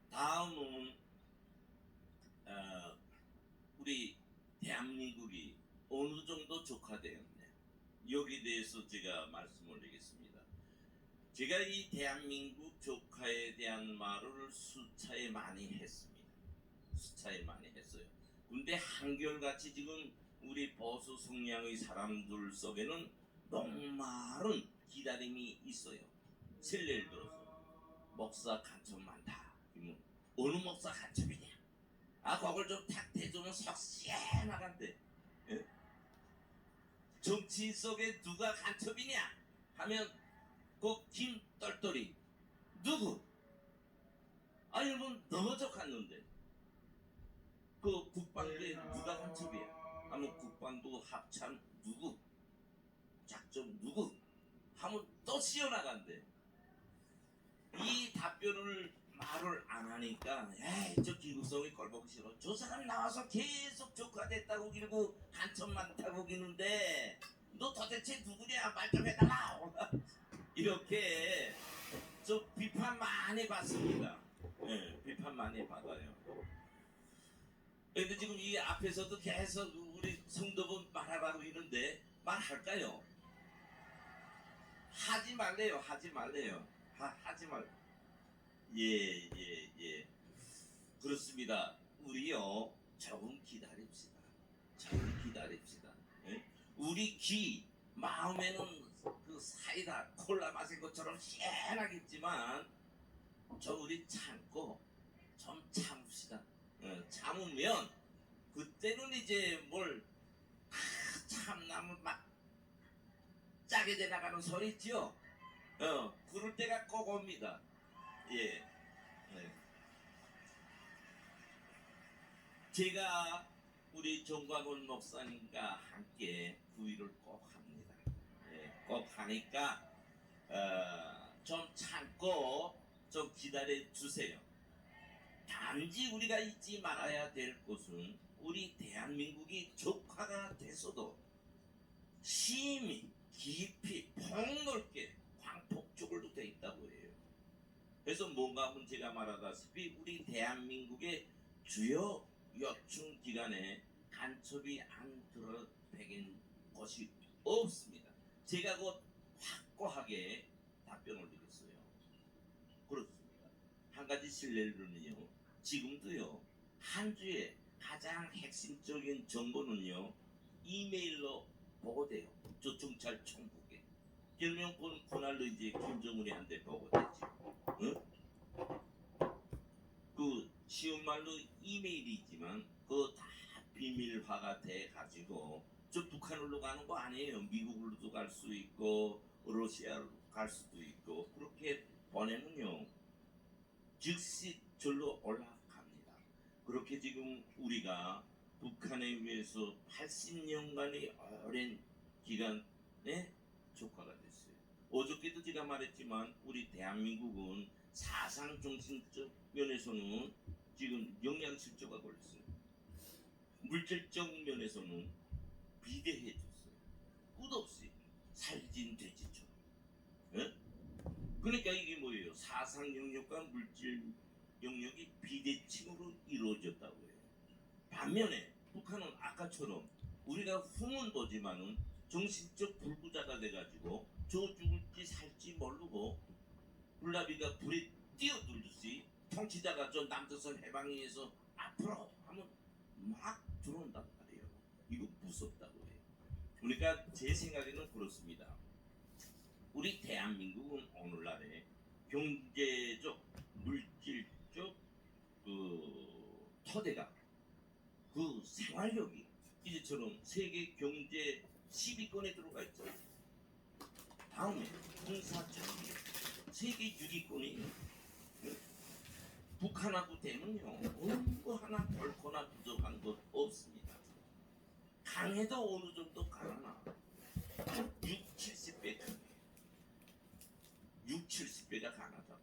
다음은 우리 대한민국이 어느 정도 족화되었냐, 여기에 대해서 제가 말씀을 드리겠습니다. 제가 이 대한민국 족화에 대한 말을 수차에 많이 했습니다. 수차에 많이 했어요. 근데 한결같이 지금 우리 보수 성향의 사람들 속에는 목마른 기다림이 있어요. 실례를 들어서 목사 간첩 많다. 그러면 어느 목사 간첩이냐? 아, 그걸 좀 탁 대주면 속 시원하간대. 예? 정치 속에 누가 간첩이냐 하면 그 김떨떨이 누구? 아니 뭐 너무 적았는데 그 국방부에 누가 간첩이야? 하면 국방부 합참 누구? 작전 누구? 하면 또 시원하간대. 이 답변을 말을 안 하니까 에이 저 기구성이 꼴보기 싫어. 저 사람 나와서 계속 적화됐다고 길고 간첩 많다고 기는데 너 도대체 누구냐? 말 좀 해달라. 이렇게 저 비판 많이 받습니다. 예, 비판 많이 받아요. 근데 지금 이 앞에서도 계속 우리 성도분 말하라고 있는데 말할까요? 하지 말래요. 하지 말래요. 하지 말. 예. 그렇습니다. 우리요 조금 기다립시다. 조금 기다립시다. 예? 우리 귀 마음에는 그 사이다 콜라 마신 것처럼 시원하겠지만 좀 우리 참고 좀 참읍시다. 참으면 그때는 이제 뭘 참나무 막 짜게 돼 나가는 소리 있죠. 그럴 때가 꼭 옵니다. 예. 네. 제가 우리 정광훈 목사님과 함께 구의를 꼭 합니다. 예, 꼭 하니까 좀 참고 좀 기다려 주세요. 단지 우리가 잊지 말아야 될 것은 우리 대한민국이 적화가 돼서도 심히 깊이 폭넓게 광폭적으로 돼 있다고 해요. 그래서 뭔가 하면 제가 말하다시피 우리 대한민국의 주요 요충 기관에 간첩이 안 들어배긴 것이 없습니다. 제가 곧 확고하게 답변을 드렸어요. 그렇습니다. 한 가지 실례로는요, 지금도요 한 주에 가장 핵심적인 정보는요 이메일로 보고돼요. 저 경찰청국에. 그러면 그날로 이제 김정은이한테 보고되지. 응? 그 쉬운 말로 이메일이지만 그거 다 비밀화가 돼 가지고 저 북한으로 가는 거 아니에요. 미국으로도 갈 수 있고 러시아로 갈 수도 있고 그렇게 보내면요 즉시 절로 올라갑니다. 그렇게 지금 우리가 북한에 의해서 80년간의 오랜 기간에 조과가 됐어요. 어저께도 제가 말했지만 우리 대한민국은 사상 정신적 면에서는 지금 영양실조가 걸렸어요. 물질적 면에서는 비대해졌어요. 끝없이 살진 돼지처럼. 예? 그러니까 이게 뭐예요? 사상 영역과 물질 영역이 비대칭으로 이루어졌다고 해요. 반면에 북한은 아까처럼 우리가 후문도지만은 정신적 불구자가 돼가지고 저 죽을지 살지 모르고 불나비가 불에 뛰어들듯이 통치자가 저 남조선 해방위에서 앞으로 하면 막 들어온단 말이에요. 이거 무섭다고 해요. 그러니까 제 생각에는 그렇습니다. 우리 대한민국은 오늘날에 경제적, 물질적 토대가 그 생활력이 이제처럼 세계 경제 10위권에 들어가 있죠. 다음에 군사장비 세계 6위권이에요. 북한하고 되면요 어느 거 하나 덜거나 부족한 것 없습니다. 강해도 어느 정도 강하나 6, 70배 강해요. 6, 70배가 강하다고.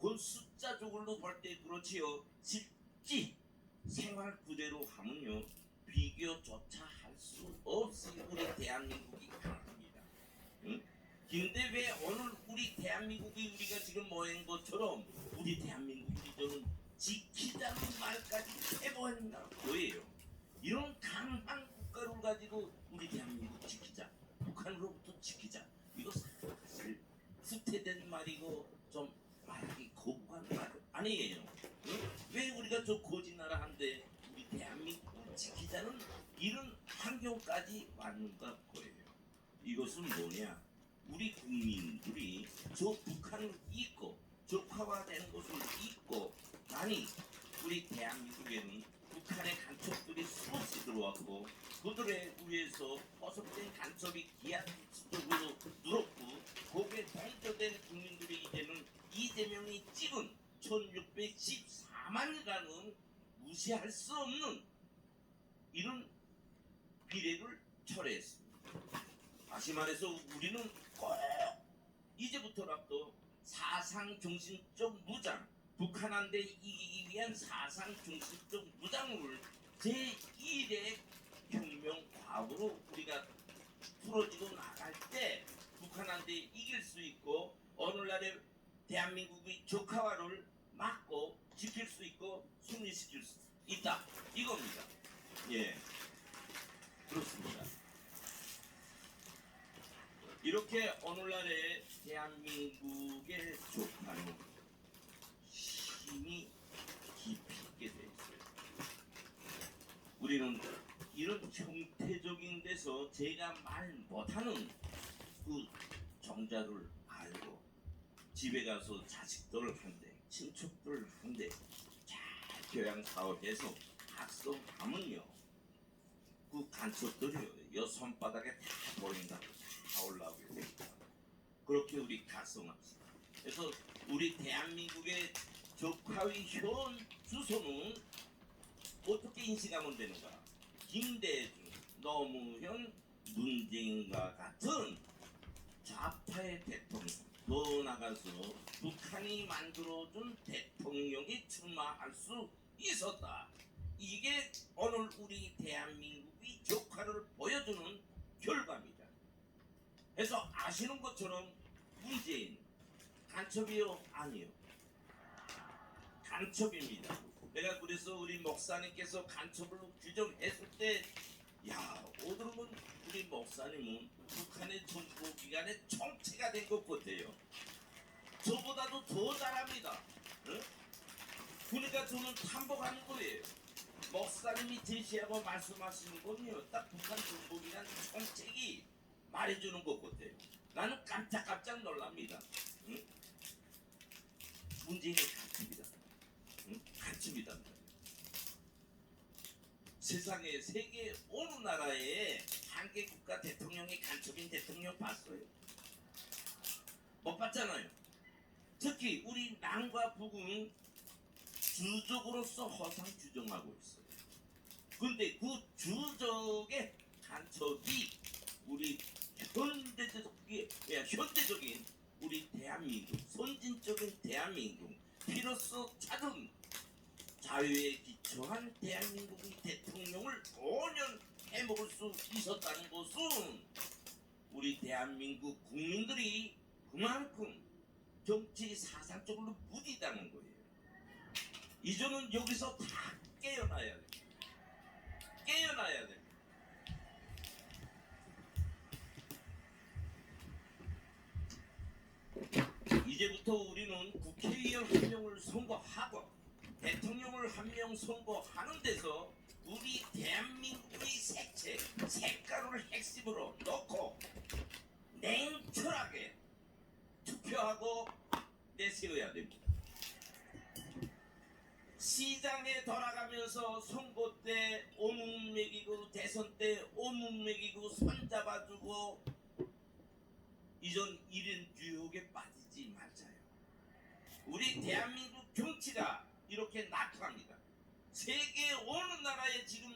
그건 숫자적으로 볼 때 그렇지요. 실제 생활 그대로 하면요 비교조차 할 수 없이 우리 대한민국이 강합니다. 응? 근데 왜 오늘 우리 대한민국이 우리가 지금 모인 것처럼 우리 대한민국이 저는 지키자는 말까지 해버린다 뭐예요? 이런 강한 국가를 가지고 우리 대한민국 지키자, 북한으로부터 지키자, 이거 사실 후퇴된 말이고 좀 말하기 거부한 말 아니에요. 응? 왜 우리가 저 거짓나라 한데 우리 대한민국을 지키자는 이런 환경까지 왔는가 보여요. 이것은 뭐냐? 우리 국민들이 저 북한을 잊고 적화화되는 것을 잊고 아니 우리 대한민국에는 북한의 간첩들이 수없이 들어왔고 그들에 의해서 허섭된 간첩이 기하급수적으로 늘었고 거기에 동조된 국민들이 이제는 이재명이 찍은 1614만이라는 무시할 수 없는 이런 비례를 철회했습니다. 다시 말해서 우리는 꼭 이제부터라도 사상 정신적 무장, 북한한테 이기기 위한 사상 정신적 무장을 제1의 혁명 과거로 우리가 풀어지고 나갈 때 북한한테 이길 수 있고 오늘날의 대한민국의 적화화를 막고 지킬 수 있고 승리시킬 수 있다 이겁니다. 예, 그렇습니다. 이렇게 오늘날의 대한민국의 적화는 힘이 깊이 있게 돼 있어요. 우리는 이런 형태적인 데서 제가 말 못하는 그 정자를 알고 집에 가서 자식들을 한대, 친척들을 한대 잘 교양 사업해서 학성하면요 그 간첩들이요 여 손바닥에 다 보인다고 다 올라오게 됩니다. 그렇게 우리 각성합시다. 그래서 우리 대한민국의 적화의 현 주소는 어떻게 인식하면 되는가? 김대중, 노무현, 문재인과 같은 좌파의 대통령, 더 나가서 북한이 만들어준 대통령이 출마할 수 있었다. 이게 오늘 우리 대한민국의 적화를 보여주는 결과입니다. 그래서 아시는 것처럼 문재인 간첩이요? 아니요. 간첩입니다. 내가 그래서 우리 목사님께서 간첩을 규정했을 때 야, 오늘은 우리 목사님은 북한의 정보기관의 총체가 된 것 같아요. 저보다도 더 잘합니다. 응? 그러니까 저는 탐복하는 거예요. 목사님이 제시하고 말씀하시는 건요, 딱 북한 정보기관 총책이 말해주는 것 같아요. 나는 깜짝깜짝 놀랍니다. 응? 문재인이 간첩이다. 응? 간첩이다. 세상에 세계 어느 나라에 한 개 국가 대통령이 간첩인 대통령 봤어요? 못 봤잖아요. 특히 우리 남과 북은 주적으로서 허상 규정하고 있어요. 근데 그 주적의 간첩이 우리 현대적인 우리 대한민국, 선진적인 대한민국, 비로소 찾은 자유에 기초한 대한민국의 대통령을 5년 해먹을 수 있었다는 것은 우리 대한민국 국민들이 그만큼 정치 사상적으로 무디다는 거예요. 이제는 여기서 다 깨어나야 돼. 깨어나야 돼. 이제부터 우리는 국회의원 한 명을 선거하고 대통령을 한 명 선거하는 데서 우리 대한민국의 색깔을 핵심으로 놓고 냉철하게 투표하고 내세워야 됩니다. 시장에 돌아가면서 선거 때 오문 먹이고 대선 때 오문 먹이고 손잡아주고 이전 이런 유혹에 빠지지 말자요. 우리 대한민국 정치가 이렇게 낙후합니다. 세계 어느 나라에 지금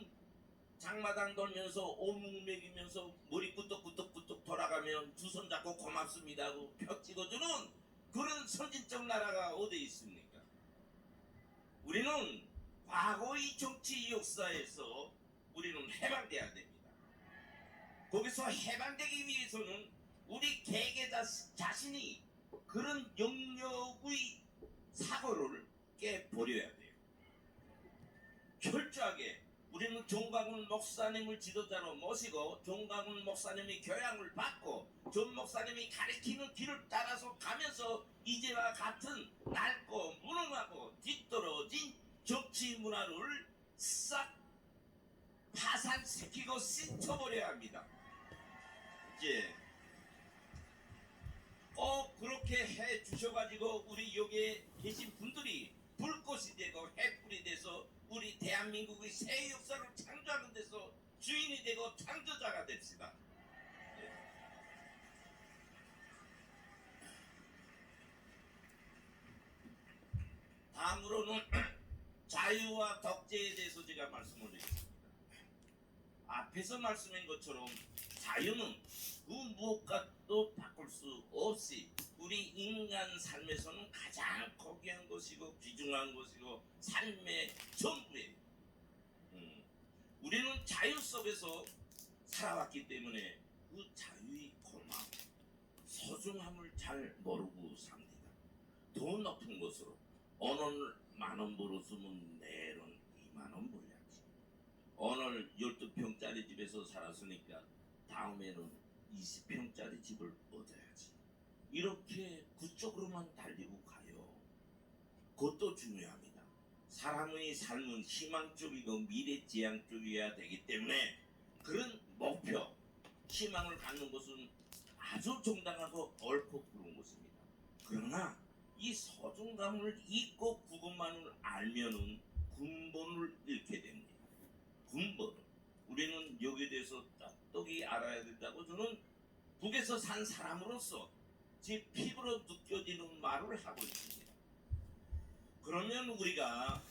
장마당 돌면서 오문 먹이면서 머리 꾸덕꾸덕꾸덕 돌아가면 두 손 잡고 고맙습니다 하고 표 찍어주는 그런 선진적 나라가 어디 있습니까? 우리는 과거의 정치 역사에서 우리는 해방돼야 됩니다. 거기서 해방되기 위해서는 우리 개개자 자신이 그런 영역의 사고를 깨버려야 돼요. 철저하게 우리는 종강훈 목사님을 지도자로 모시고 종강훈 목사님의 교양을 받고 전 목사님이 가리키는 길을 따라서 가면서 이제와 같은 낡고 무능하고 뒤떨어진 정치 문화를 싹 파산시키고 씻어버려야 합니다. 이제 꼭 그렇게 해 주셔가지고 우리 여기에 계신 분들이 불꽃이 되고 횃불이 돼서 우리 대한민국의 새 역사를 창조하는 데서 주인이 되고 창조자가 됩시다. 다음으로는 자유와 독재에 대해서 제가 말씀을 드리겠습니다. 앞에서 말씀한 것처럼 자유는 그 무엇과도 바꿀 수 없이 우리 인간 삶에서는 가장 고귀한 것이고 귀중한 것이고 삶의 전부예요. 우리는 자유 속에서 살아왔기 때문에 그 자유의 고마움, 소중함을 잘 모르고 삽니다. 더 높은 것으로 오늘 10,000원 벌었으면 내일은 20,000원 벌야지. 오늘 12평짜리 집에서 살았으니까 다음에는 20평짜리 집을 얻어야지. 이렇게 그쪽으로만 달리고 가요. 그것도 중요합니다. 사람의 삶은 희망 쪽이고 미래지향 쪽이어야 되기 때문에 그런 목표, 희망을 갖는 것은 아주 정당하고 옳고 그런 것입니다. 그러나 이 소중감을 잊고 그것만을 알면은 근본을 잃게 됩니다. 근본. 우리는 여기에 대해서 똑똑히 알아야 된다고 저는 북에서 산 사람으로서 제 피부로 느껴지는 말을 하고 있습니다. 그러면 우리가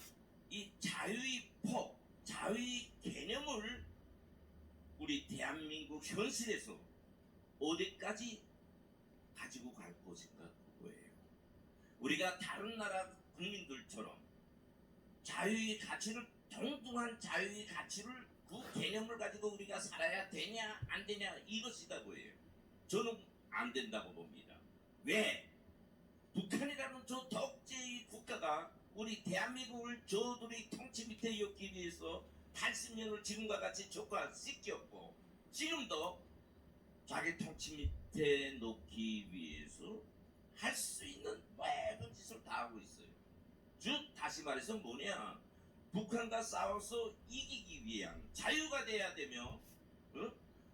이 자유의 폭, 자유의 개념을 우리 대한민국 현실에서 어디까지 가지고 갈 것인가 그거예요. 우리가 다른 나라 국민들처럼 자유의 가치를 동등한 자유의 가치를 그 개념을 가지고 우리가 살아야 되냐 안 되냐 이것이다고 해요. 저는 안 된다고 봅니다. 왜? 북한이라는 저 독재의 국가가 우리 대한민국을 저들의 통치 밑에 엮기 위해서 80년을 지금과 같이 조과시켰고 지금도 자기 통치 밑에 놓기 위해서 할 수 있는 모든 짓을 다 하고 있어요. 즉 다시 말해서 뭐냐, 북한과 싸워서 이기기 위한 자유가 돼야 되며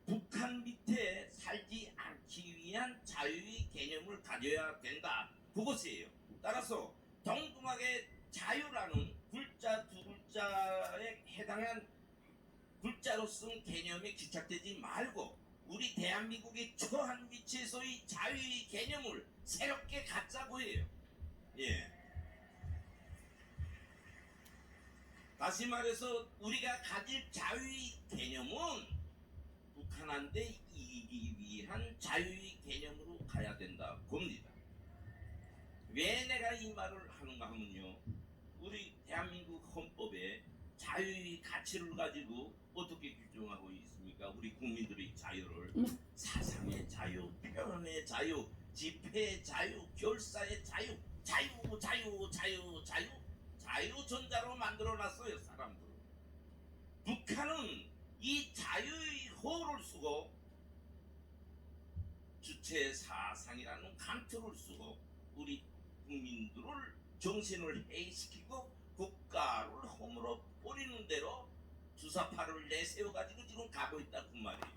북한 밑에 살지 않기 위한 자유의 개념을 가져야 된다. 그것이에요. 따라서 동등하게 자유라는 글자 두 글자에 해당한 글자로 쓴 개념에 기착되지 말고 우리 대한민국이 처한 위치에서의 자유의 개념을 새롭게 갖자고 해요. 예. 다시 말해서 우리가 가질 자유의 개념은 북한한테 이기기 위한 자유의 개념으로 가야 된다 봅니다. 왜 내가 이 말을 하는가 하면요, 우리 대한민국 헌법에 자유의 가치를 가지고 어떻게 규정하고 있습니까? 우리 국민들의 자유를 사상의 자유, 표현의 자유, 집회의 자유, 결사의 자유, 자유 자유전자로 만들어놨어요. 사람들을. 북한은 이 자유의 호를 쓰고 주체 사상이라는 간투를 쓰고 우리 국민들을 정신을 해이시키고 국가를 허물어 버리는 대로 주사파를 내세워가지고 지금 가고 있다 그 말이에요.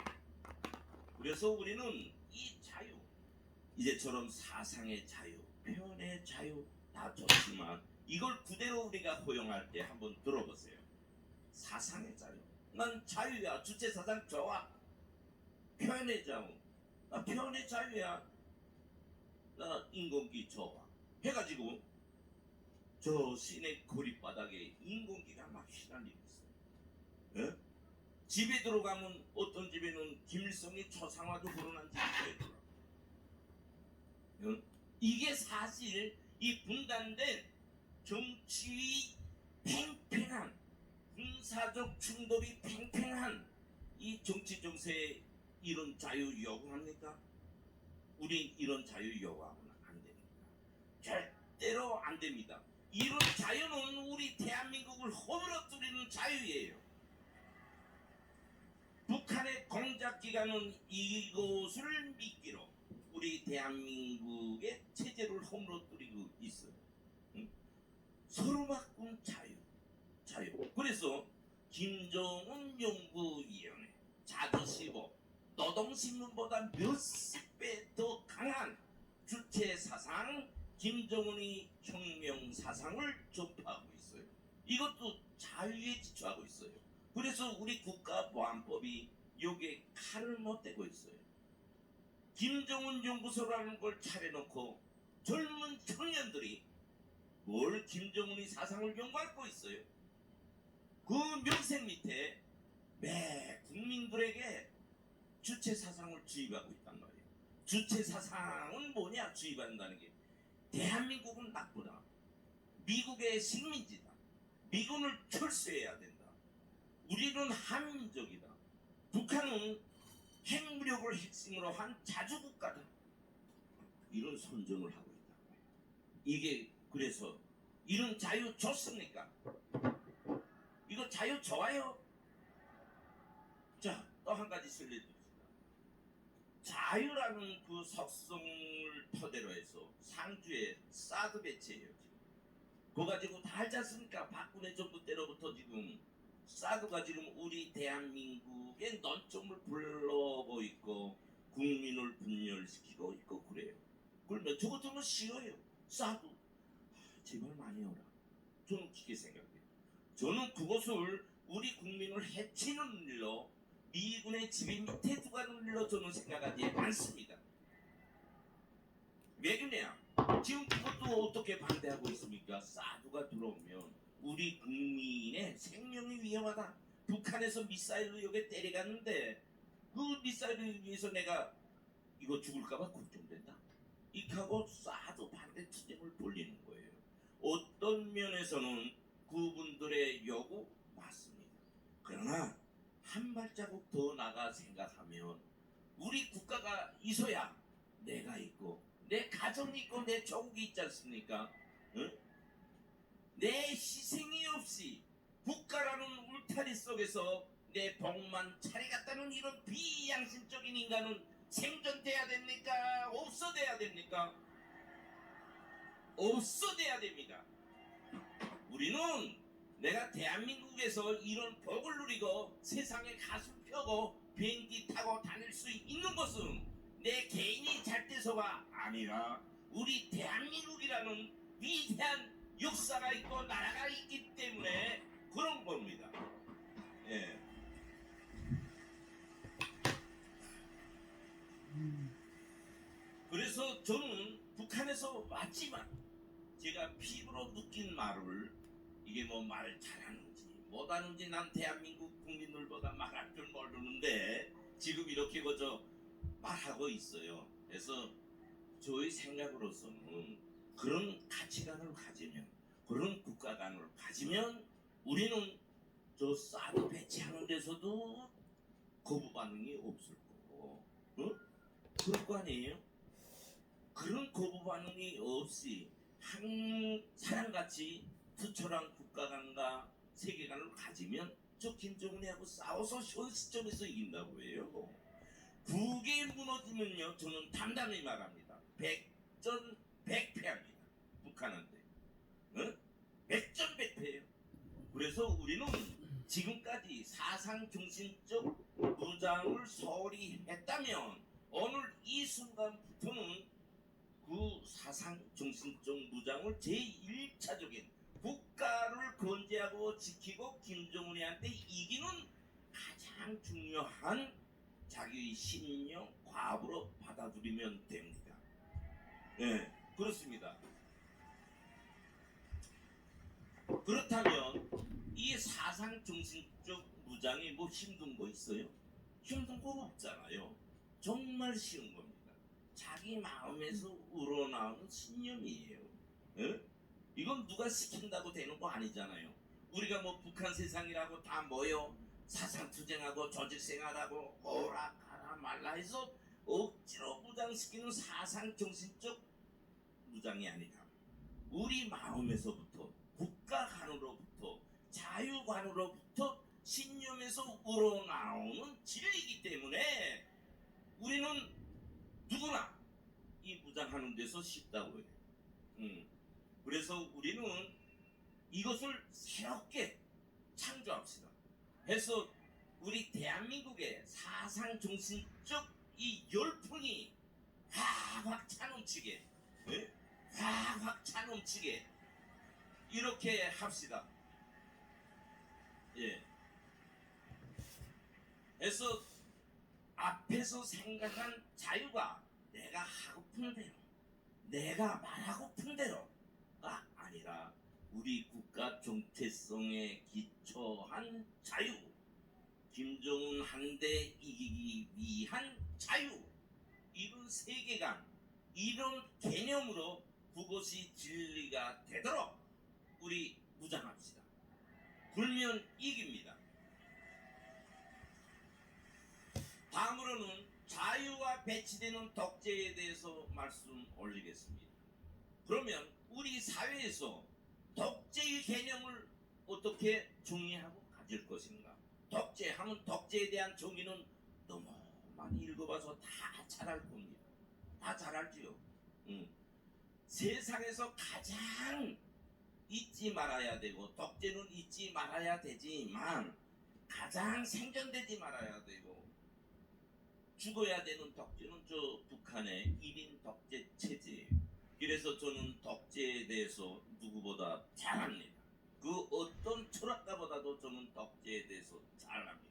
그래서 우리는 이 자유, 이제처럼 사상의 자유, 표현의 자유 다 좋지만 이걸 그대로 우리가 허용할 때 한번 들어보세요. 사상의 자유. 난 자유야. 주체 사상 좋아. 표현의 자유. 나 표현의 자유야. 나 인공기 좋아. 해가지고 저 시내 고립바닥에 인공기가 막 휘날리고 있어요. 예? 집에 들어가면 어떤 집에는 김일성이 초상화도 걸어놓은 집이 있더라. 예? 이게 사실 이 분단된 정치의 팽팽한 군사적 충돌이 팽팽한 이 정치 정세에 이런 자유 요구합니까? 우린 이런 자유 요구하면 안 됩니다. 절대로 안 됩니다. 이런 자유는 우리 대한민국을 허물어뜨리는 자유예요. 북한의 공작기관은 이것을 미끼로 우리 대한민국의 체제를 허물어뜨리고 있어요. 응? 서로 바꾼 자유. 그래서 김정은 연구위원회 자주시고 노동신문보다 몇십 배 더 강한 주체 사상 김정은의 혁명 사상을 전파하고 있어요. 이것도 자유에 기초하고 있어요. 그래서 우리 국가보안법이 여기에 칼을 못 대고 있어요. 김정은 연구소라는 걸 차려놓고 젊은 청년들이 뭘 김정은의 사상을 연구하고 있어요. 그 명색 밑에 매 국민들에게 주체 사상을 주입하고 있단 말이에요. 주체 사상은 뭐냐 주입한다는 게 대한민국은 나쁘다. 미국의 식민지다. 미군을 철수해야 된다. 우리는 한민족이다. 북한은 핵무력을 핵심으로 한 자주국가다. 이런 선전을 하고 있다. 이게 그래서 이런 자유 좋습니까? 이거 자유 좋아요? 자, 또 한 가지 설명드립니다. 자유라는 그 속성을 토대로 해서 상주에 사드 배치예요. 지금. 그거 가지고 다 알지 않습니까? 박근혜 정부 때로부터 지금 사드가 지금 우리 대한민국의 논점을 불러오고 있고 국민을 분열시키고 있고 그래요. 그러면 저 같으면 쉬워요. 사드 제발 많이 오라. 저는 그렇게 생각해요. 저는 그것을 우리 국민을 해치는 일로 미군의 지배 밑에 두가는 일로 저는 생각하지 않습니다. 왜 그러냐? 지금 그것도 어떻게 반대하고 있습니까? 사드가 들어오면 우리 국민의 생명이 위험하다. 북한에서 미사일로 여기 때려갔는데 그 미사일을 위해서 내가 이거 죽을까봐 걱정된다. 이하고 사드 반대 투쟁을 벌리는 거예요. 어떤 면에서는 그분들의 요구 맞습니다. 그러나 한 발자국 더 나가 생각하면 우리 국가가 있어야 내가 있고 내 가정이 있고 내 조국이 있지 않습니까? 응? 내 희생이 없이 국가라는 울타리 속에서 내 복만 차리겠다는 이런 비양심적인 인간은 생존돼야 됩니까? 없어돼야 됩니까? 없어돼야 됩니다. 우리는 내가 대한민국에서 이런 복을 누리고 세상에 가슴 펴고 비행기 타고 다닐 수 있는 것은 내 개인이 잘 돼서가 아니라 우리 대한민국이라는 위대한 역사가 있고 나라가 있기 때문에 그런 겁니다. 예. 그래서 저는 북한에서 왔지만 제가 피부로 느낀 말을 이게 뭐 말 잘하는지 못하는지 난 대한민국 국민들보다 말할 줄 모르는데 지금 이렇게 그저 말하고 있어요. 그래서 저의 생각으로서는 그런 가치관을 가지면 그런 국가관을 가지면 우리는 저 사드 배치하는 데서도 거부 반응이 없을 거고 그럴 거 아니에요? 그런 거부 반응이 없이 한 사람같이 투철한 국가관과 세계관을 가지면 저 김정은이하고 싸워서 현 시점에서 이긴다고 해요. 그게 무너지면요, 저는 담담히 말합니다. 백전백패합니다. 북한한테. 응? 백전백패예요. 그래서 우리는 지금까지 사상 중심적 무장을 소홀히 했다면 오늘 이 순간부터는 그 사상 중심적 무장을 제1차적인 국가를 건재하고 지키고 김정은이한테 이기는 가장 중요한 자기의 신념 과업으로 받아들이면 됩니다. 네, 그렇습니다. 그렇다면 이 사상 중심적 무장이 뭐 힘든 거 있어요? 힘든 거 없잖아요. 정말 쉬운 겁니다. 자기 마음에서 우러나오는 신념이에요. 에? 이건 누가 시킨다고 되는 거 아니잖아요. 우리가 뭐 북한 세상이라고 다 모여 사상투쟁하고 조직생활하고 오락가라 말라 해서 억지로 무장시키는 사상 정신적 무장이 아니라 우리 마음에서부터 국가관으로부터 자유관으로부터 신념에서 우러나오는 진리이기 때문에 우리는 누구나 이 무장하는 데서 쉽다고 해요. 그래서 우리는 이것을 새롭게 창조합시다. 해서 우리 대한민국의 사상 정신적 이 열풍이 확확 차넘치게, 네? 확확 차넘치게 이렇게 합시다. 예. 해서 앞에서 생각한 자유가 내가 하고픈 대로, 내가 말하고픈 대로가 아니라 우리 국가 정체성에 기초한 자유, 김정은 한대 이기기 위한 자유, 이런 세계관, 이런 개념으로 그것이 진리가 되도록 우리 무장합시다. 그러면 이깁니다. 다음으로는 자유와 배치되는 독재에 대해서 말씀 올리겠습니다. 그러면 우리 사회에서 독재의 개념을 어떻게 정의하고 가질 것인가? 독재하면 독재에 대한 정의는 너무 많이 읽어봐서 다 잘 알 겁니다. 다 잘 알지요. 세상에서 가장 잊지 말아야 되고 독재는 잊지 말아야 되지만 가장 생존되지 말아야 되고 죽어야 되는 독재는 저 북한의 1인 독재 체제예요. 그래서 저는 독재에 대해서 누구보다 잘 압니다. 그 어떤 철학가보다도 저는 독재에 대해서 잘 압니다.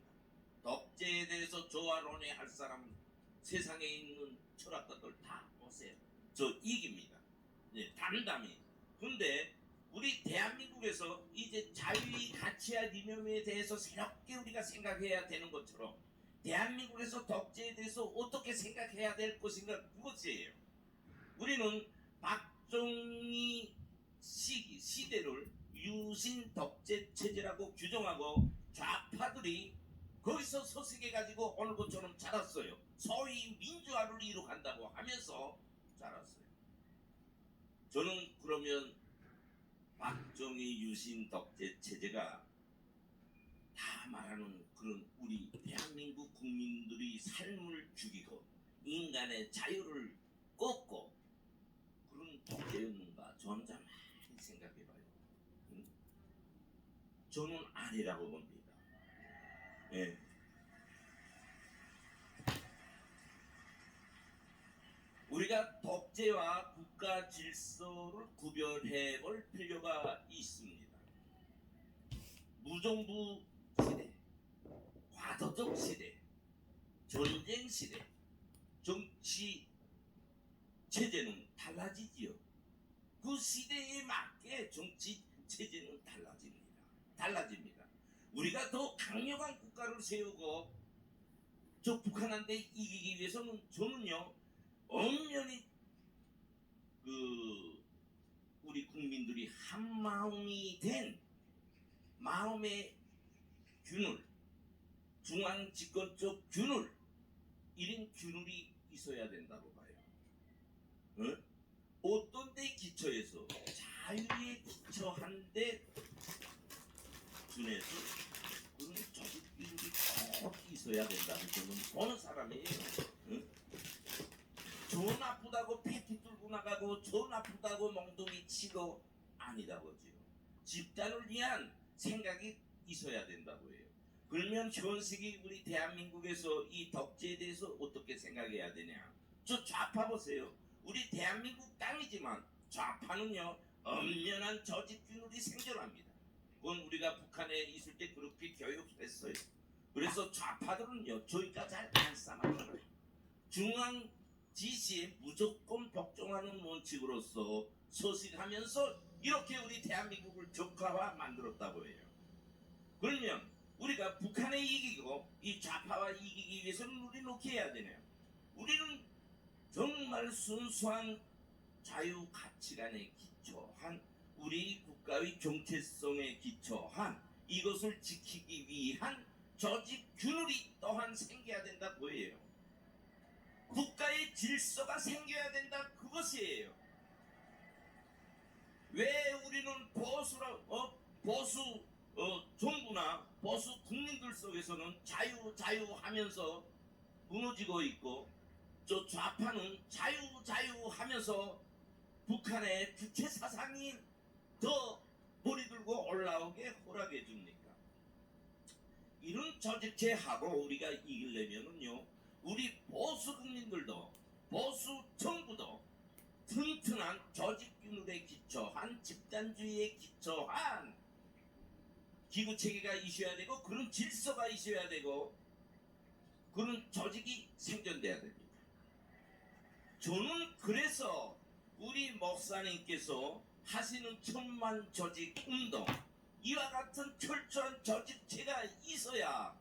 독재에 대해서 저와 논의할 사람 세상에 있는 철학가들 다 보세요. 저 이깁니다. 네, 담담히. 근데 우리 대한민국에서 이제 자유의 가치와 이념에 대해서 새롭게 우리가 생각해야 되는 것처럼 대한민국에서 독재에 대해서 어떻게 생각해야 될 것인가 그것이에요. 우리는 박정희 시대를 유신 독재 체제라고 규정하고 좌파들이 거기서 서식해 가지고 오늘 것처럼 자랐어요. 소위 민주화를 이루간다고 하면서 자랐어요. 저는 그러면 박정희 유신 독재 체제가 다 말하는 그런 우리 대한민국 국민들의 삶을 죽이고 인간의 자유를 꺾고 그런 독재였는가? 저 혼자 많이 생각해봐요. 저는 아니라고 봅니다. 예. 우리가 독재와 국가 질서를 구별해 볼 필요가 있습니다. 무정부 시대, 과도적 시대, 전쟁 시대, 정치 체제는 달라지지요. 그 시대에 맞게 정치 체제는 달라집니다. 우리가 더 강력한 국가를 세우고 저 북한한테 이기기 위해서는 저는요 엄연히 우리 국민들이 한 마음이 된 마음의 균을, 중앙 집권적 균을, 이런 균을이 있어야 된다고 봐요. 응? 어떤 데 기초에서 자유에 기초한데 준해서 그런 조직비율이 꼭 있어야 된다는 저는 보는 사람이에요. 응? 저 나쁘다고 패티 뚫고 나가고 저 나쁘다고 멍둥이 치고 아니다고지요. 집단을 위한 생각이 있어야 된다고 해요. 그러면 현식이 우리 대한민국에서 이 덕제에 대해서 어떻게 생각해야 되냐? 저 좌파 보세요. 우리 대한민국 땅이지만 좌파는요 엄연한 저직균들이 생겨납니다. 그건 우리가 북한에 있을 때 그렇게 교육했어요. 그래서 좌파들은요 저희가 잘 안 싸맞아요. 중앙 지시에 무조건 복종하는 원칙으로서 서식하면서 이렇게 우리 대한민국을 적화화 만들었다고 해요. 그러면 우리가 북한에 이기고 이 좌파와 이기기 위해서는 우리는 어떻게 해야 되나요? 우리는 정말 순수한 자유 가치관에 기초한 우리 국가의 정체성에 기초한 이것을 지키기 위한 조직 균열이 또한 생겨야 된다 그거예요. 국가의 질서가 생겨야 된다 그것이에요. 왜 우리는 보수 정부나 보수 국민들 속에서는 자유 하면서 무너지고 있고 저 좌파는 자유 하면서 북한의 주체 사상이 더 머리 들고 올라오게 허락해 줍니까? 이런 조직체하고 우리가 이기려면은요 우리 보수 국민들도 보수 정부도 튼튼한 조직균열에 기초한 집단주의에 기초한 기구체계가 있어야 되고 그런 질서가 있어야 되고 그런 조직이 생겨내야 됩니다. 저는 그래서 우리 목사님께서 하시는 천만 조직 운동 이와 같은 철저한 조직체가 있어야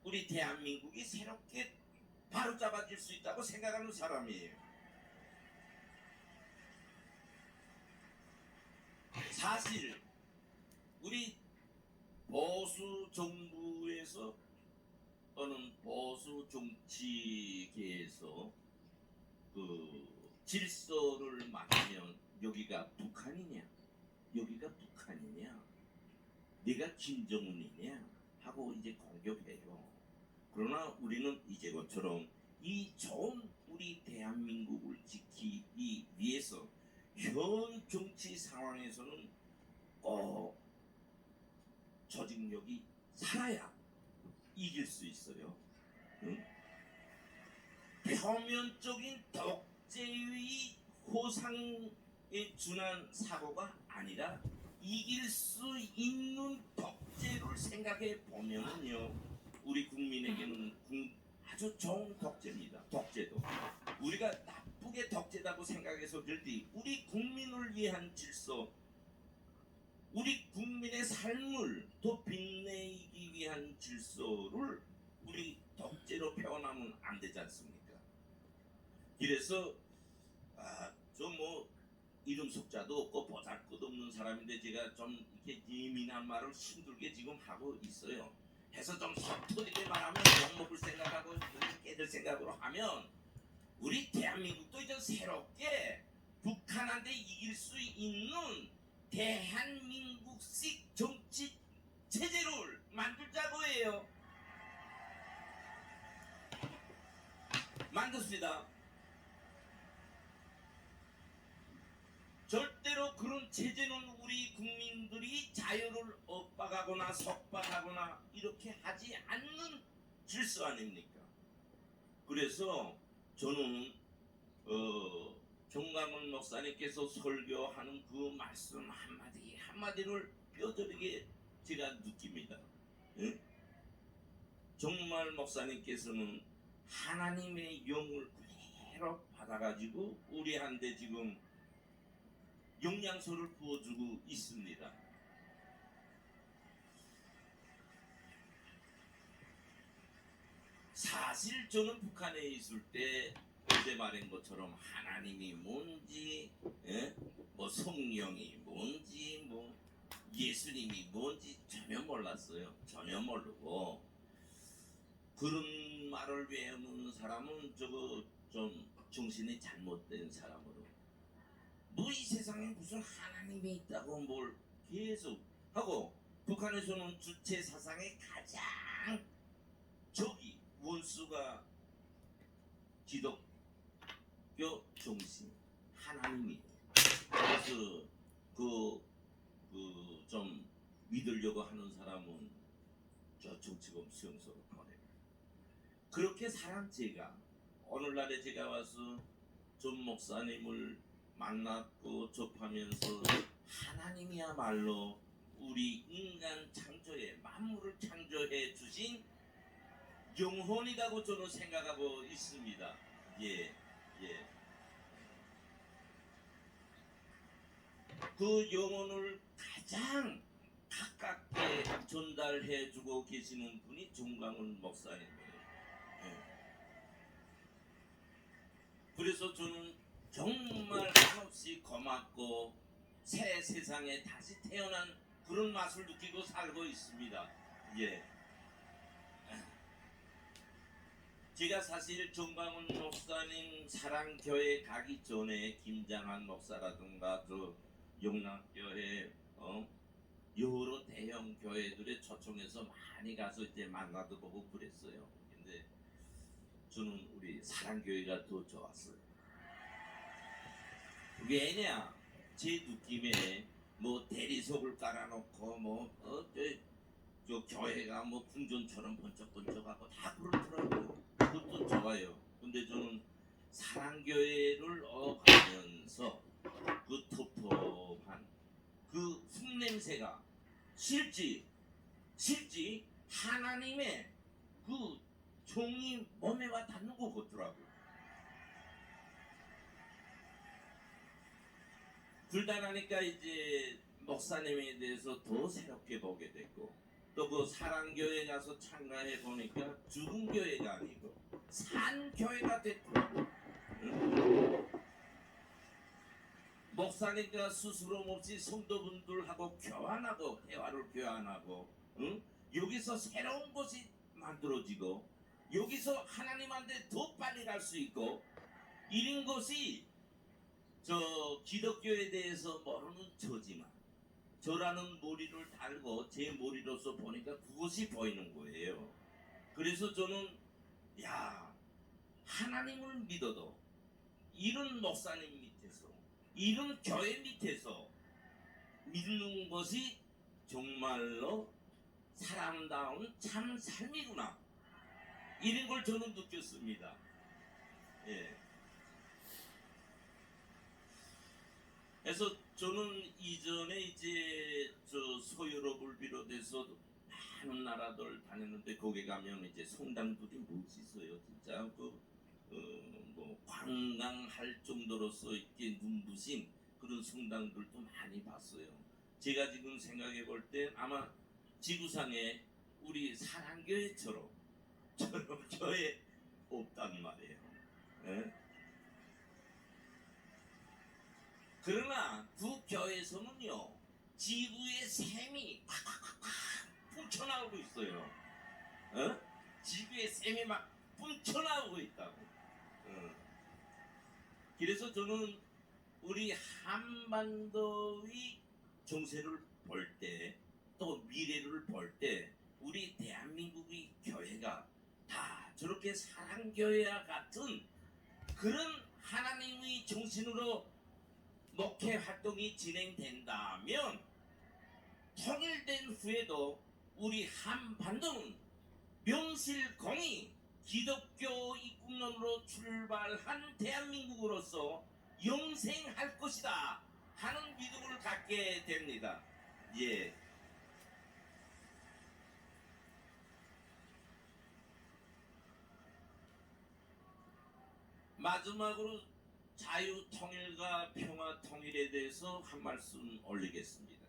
우리 대한민국이 새롭게 바로잡아질 수 있다고 생각하는 사람이에요. 사실 우리 보수 정부에서 또는 보수 정치계에서 그 질서를 맡으면 여기가 북한이냐 네가 김정은이냐 하고 이제 공격해요. 그러나 우리는 이제처럼 이 좋은 우리 대한민국을 지키기 위해서 현 정치 상황에서는 조직력이 살아야 이길 수 있어요. 응? 표면적인 독재의 호상에 준한 사고가 아니라 이길 수 있는 독재를 생각해 보면요 우리 국민에게는 아주 좋은 독재입니다. 독재도 우리가 나쁘게 독재다고 생각해서 그런데 우리 국민을 위한 질서 우리 국민의 삶을 더 빛내기 위한 질서를 우리 독재로 표현하면 안 되지 않습니까? 그래서 저 이름 속자도 없고 보잘것없는 사람인데 제가 좀 이렇게 예민한 말을 힘들게 지금 하고 있어요. 해서 좀 속 터지게 말하면 욕먹을 생각하고 깨들 생각으로 하면 우리 대한민국도 이제 새롭게 북한한테 이길 수 있는 대한민국식 정치 체제를 만들자고 해요. 만들었습니다. 절대로 그런 체제는 우리 국민들이 자유를 엇박하거나 속박하거나 이렇게 하지 않는 질서 아닙니까? 그래서 저는 정강훈 목사님께서 설교하는 그 말씀 한마디를 뼈저리게 제가 느낍니다. 응? 정말 목사님께서는 하나님의 영을 그대로 받아가지고 우리한테 지금 영양소를 부어주고 있습니다. 사실 저는 북한에 있을 때 어제 말한 것처럼 하나님이 뭔지, 성령이 뭔지, 예수님이 뭔지 전혀 몰랐어요. 전혀 모르고 그런 말을 외우는 사람은 저거 좀 정신이 잘못된 사람으로 이 세상에 무슨 하나님이 있다고 뭘 계속 하고, 북한에서는 주체 사상의 가장 적이 원수가 기독교 정신 하나님이에요. 그래서 좀 믿으려고 하는 사람은 저 정치범 수용소로 보내요. 그렇게 살한 제가 오늘날에 제가 와서 존 목사님을 만났고 접하면서 하나님이야말로 우리 인간 창조에 만물을 창조해 주신 영혼이라고 저는 생각하고 있습니다. 예. 그 영혼을 가장 가깝게 전달해 주고 계시는 분이 정광훈 목사님이에요. 그래서 저는 정말 한없이 고맙고 새 세상에 다시 태어난 그런 맛을 느끼고 살고 있습니다. 예. 제가 사실 정광훈 목사님 사랑교회 가기 전에 김장한 목사라든가 저 용락교회 여러 대형 교회들에 초청해서 많이 가서 이제 만나도 보고 그랬어요. 근데 저는 우리 사랑교회가 더 좋았어요. 왜냐? 제 느낌에 뭐 대리석을 깔아놓고 저 교회가 뭐 궁전처럼 번쩍번쩍하고 다 그렇더라고요. 그것도 좋아요. 근데 저는 사랑교회를 가면서 그 텁텁한 그 흙냄새가 실지 하나님의 그 종이 몸에 와 닿는 것 같더라고요. 불단하니까 이제 목사님에 대해서 더 새롭게 보게 됐고, 또 그 사랑교회 가서 참가해 보니까 죽은 교회가 아니고 산 교회가 됐더라고요. 목사님과 스스럼 없이 성도분들하고 교환하고 대화를 교환하고, 여기서 새로운 것이 만들어지고 여기서 하나님한테 더 빨리 갈 수 있고, 이런 것이 저 기독교에 대해서 모르는 저지만 저라는 머리를 달고 제 머리로서 보니까 그것이 보이는 거예요. 그래서 저는 하나님을 믿어도 이런 목사님 밑에서 이런 교회 밑에서 믿는 것이 정말로 사람다운 참 삶이구나, 이런 걸 저는 느꼈습니다. 예. 그래서 저는 이전에 이제 저 서유럽을 비롯해서 많은 나라들 다녔는데, 거기 가면 이제 성당들이 멋있어요. 진짜 뭐 관광할 정도로서 이렇게 눈부신 그런 성당들도 많이 봤어요. 제가 지금 생각해 볼 때 아마 지구상에 우리 사랑교회처럼 저런 교회 없단 말이에요. 예? 그러나 그 교회에서는요, 지구의 샘이 팍팍팍팍 뿜쳐나오고 있어요. 지구의 샘이 막 뿜쳐나오고 있다고. 그래서 저는 우리 한반도의 정세를 볼 때, 또 미래를 볼 때, 우리 대한민국의 교회가 다 저렇게 사랑교회와 같은 그런 하나님의 정신으로 목회 활동이 진행된다면, 통일된 후에도 우리 한반도는 명실공히 기독교 입국론으로 출발한 대한민국으로서 영생할 것이다 하는 믿음을 갖게 됩니다. 예. 마지막으로 자유 통일과 평화 통일에 대해서 한 말씀 올리겠습니다.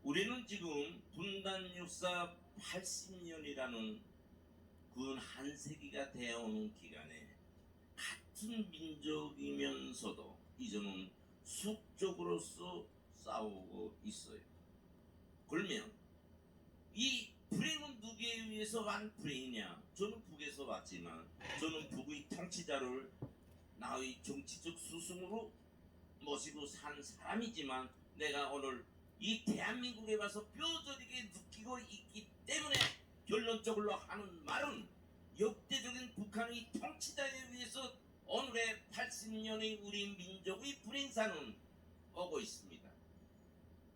우리는 지금 분단 역사 80년이라는 근 한 세기가 되어오는 기간에 같은 민족이면서도 이제는 숙적으로서 싸우고 있어요. 그러면 이 불행은 누구에 의해서 한 불행이냐? 저는 북에서 왔지만 저는 북의 통치자를 나의 정치적 스승으로 모시고 산 사람이지만 내가 오늘 이 대한민국에 와서 뼈저리게 느끼고 있기 때문에 결론적으로 하는 말은 역대적인 북한의 통치자에 의해서 오늘의 80년의 우리 민족의 불행사는 오고 있습니다.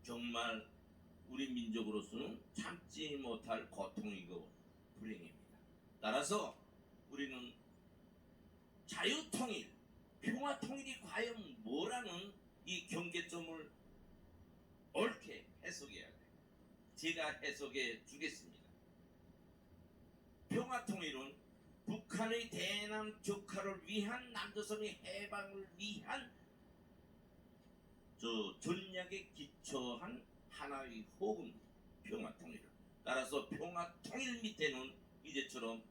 정말 우리 민족으로서는 참지 못할 고통이고 불행입니다. 따라서 우리는 자유통일, 평화통일이 과연 뭐라는 이 경계점을 옳게 해석해야 돼요. 제가 해석해 주겠습니다. 평화통일은 북한의 대남 격화를 위한 남조선의 해방을 위한 전략에 기초한 하나의 호흡 평화통일. 따라서 평화통일 밑에는 이제처럼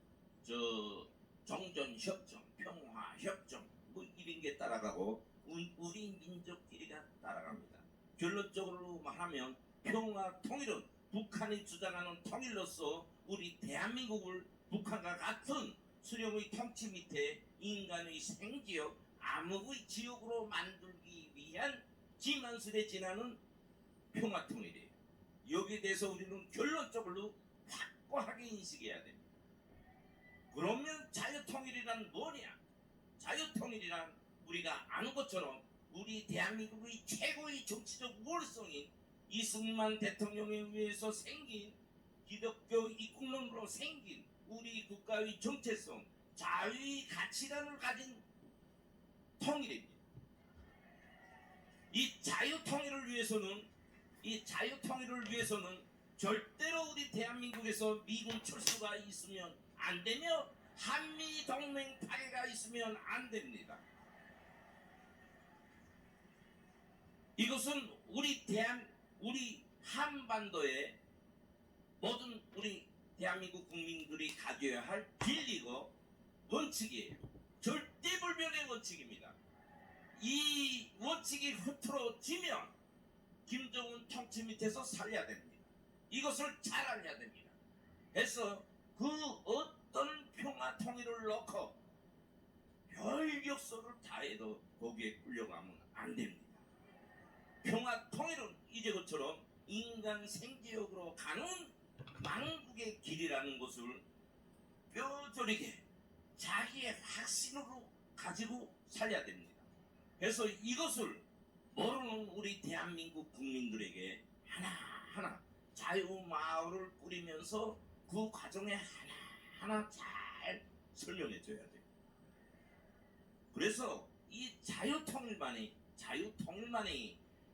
정전협정, 평화협정 뭐 이런 게 따라가고 우리 민족끼리가 따라갑니다. 결론적으로 말하면 평화통일은 북한이 주장하는 통일로서 우리 대한민국을 북한과 같은 수령의 통치 밑에 인간의 생지역, 암흑의 지역으로 만들기 위한 기만술에 지나는 평화통일이에요. 여기에 대해서 우리는 결론적으로 확고하게 인식해야 됩니다. 그러면 자유통일이란 뭐냐? 자유통일이란 우리가 아는 것처럼 우리 대한민국의 최고의 정치적 우월성인 이승만 대통령에 의해서 생긴 기독교 입국론으로 생긴 우리 국가의 정체성, 자유의 가치관을 가진 통일입니다. 이 자유통일을 위해서는 절대로 우리 대한민국에서 미군 철수가 있으면 안 되며 한미동맹 파괴가 있으면 안 됩니다. 이것은 우리 한반도의 모든 우리 대한민국 국민들이 가져야 할 진리고 원칙이에요. 절대 불변의 원칙입니다. 이 원칙이 흐트러지면 김정은 통치 밑에서 살려야 됩니다. 이것을 잘 알아야 됩니다. 그래서 그 어떤 평화 통일을 놓고 별 역설을 다 해도 거기에 끌려가면 안 됩니다. 평화 통일은 이제 것처럼 인간 생지역으로 가는 망국의 길이라는 것을 뼈저리게 자기의 확신으로 가지고 살려야 됩니다. 그래서 이것을 모르는 우리 대한민국 국민들에게 하나하나 자유마을을 꾸리면서 그 과정에 하나하나 잘 설명해 줘야 돼요. 그래서 이 자유통일만이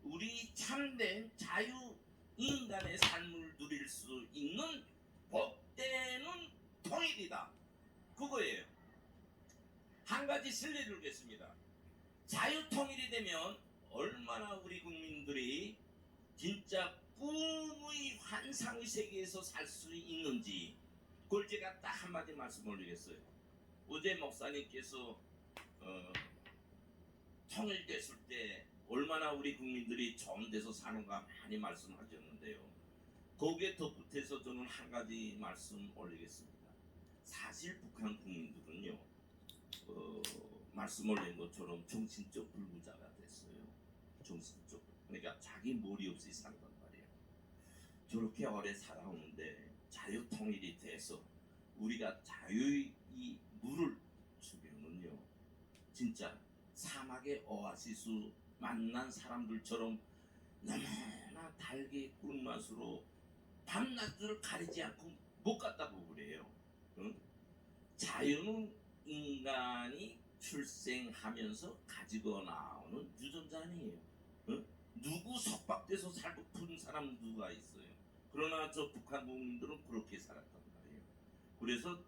우리 참된 자유인간의 삶을 누릴 수 있는 복되는 통일이다. 그거예요. 한 가지 실례를 주겠습니다. 자유통일이 되면 얼마나 우리 국민들이 진짜 꿈의 환상의 세계에서 살 수 있는지 그걸 제가 딱 한마디 말씀 올리겠어요. 어제 목사님께서 통일됐을 때 얼마나 우리 국민들이 좋은 데서 사는가 많이 말씀하셨는데요. 거기에 덧붙여서 저는 한 가지 말씀 올리겠습니다. 사실 북한 국민들은요 말씀 올린 것처럼 정신적 불구자가 됐어요. 정신적. 그러니까 자기 머리 없이 산단 말이에요. 저렇게 오래 살아오는데 자유통일이 돼서 우리가 자유의 이 물을 주면은요 진짜 사막의 오아시스 만난 사람들처럼 너무나 달게 꿀맛으로 밤낮을 가리지 않고 못 갔다고 그래요. 응? 자유는 인간이 출생하면서 가지고 나오는 유전자 아니에요. 응? 누구 속박돼서 살고픈 사람 누가 있어요. 그러나 저 북한 국민들은 그렇게 살았단 말이에요. 그래서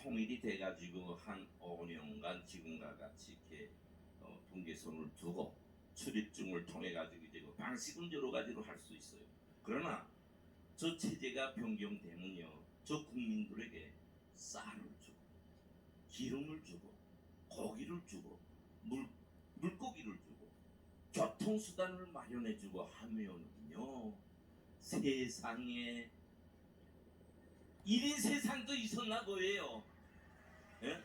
통일이 돼가지고 한 5년간 지금과 같이 이렇게 분계선을 두고 출입증을 통해 가지고 이제 방식은 여러 가지로 할 수 있어요. 그러나 저 체제가 변경되면요, 저 국민들에게 쌀을 주고 기름을 주고 고기를 주고 물고기를 주고 교통수단을 마련해 주고 하면은요 세상에 이런 세상도 있었나 보예요. 예?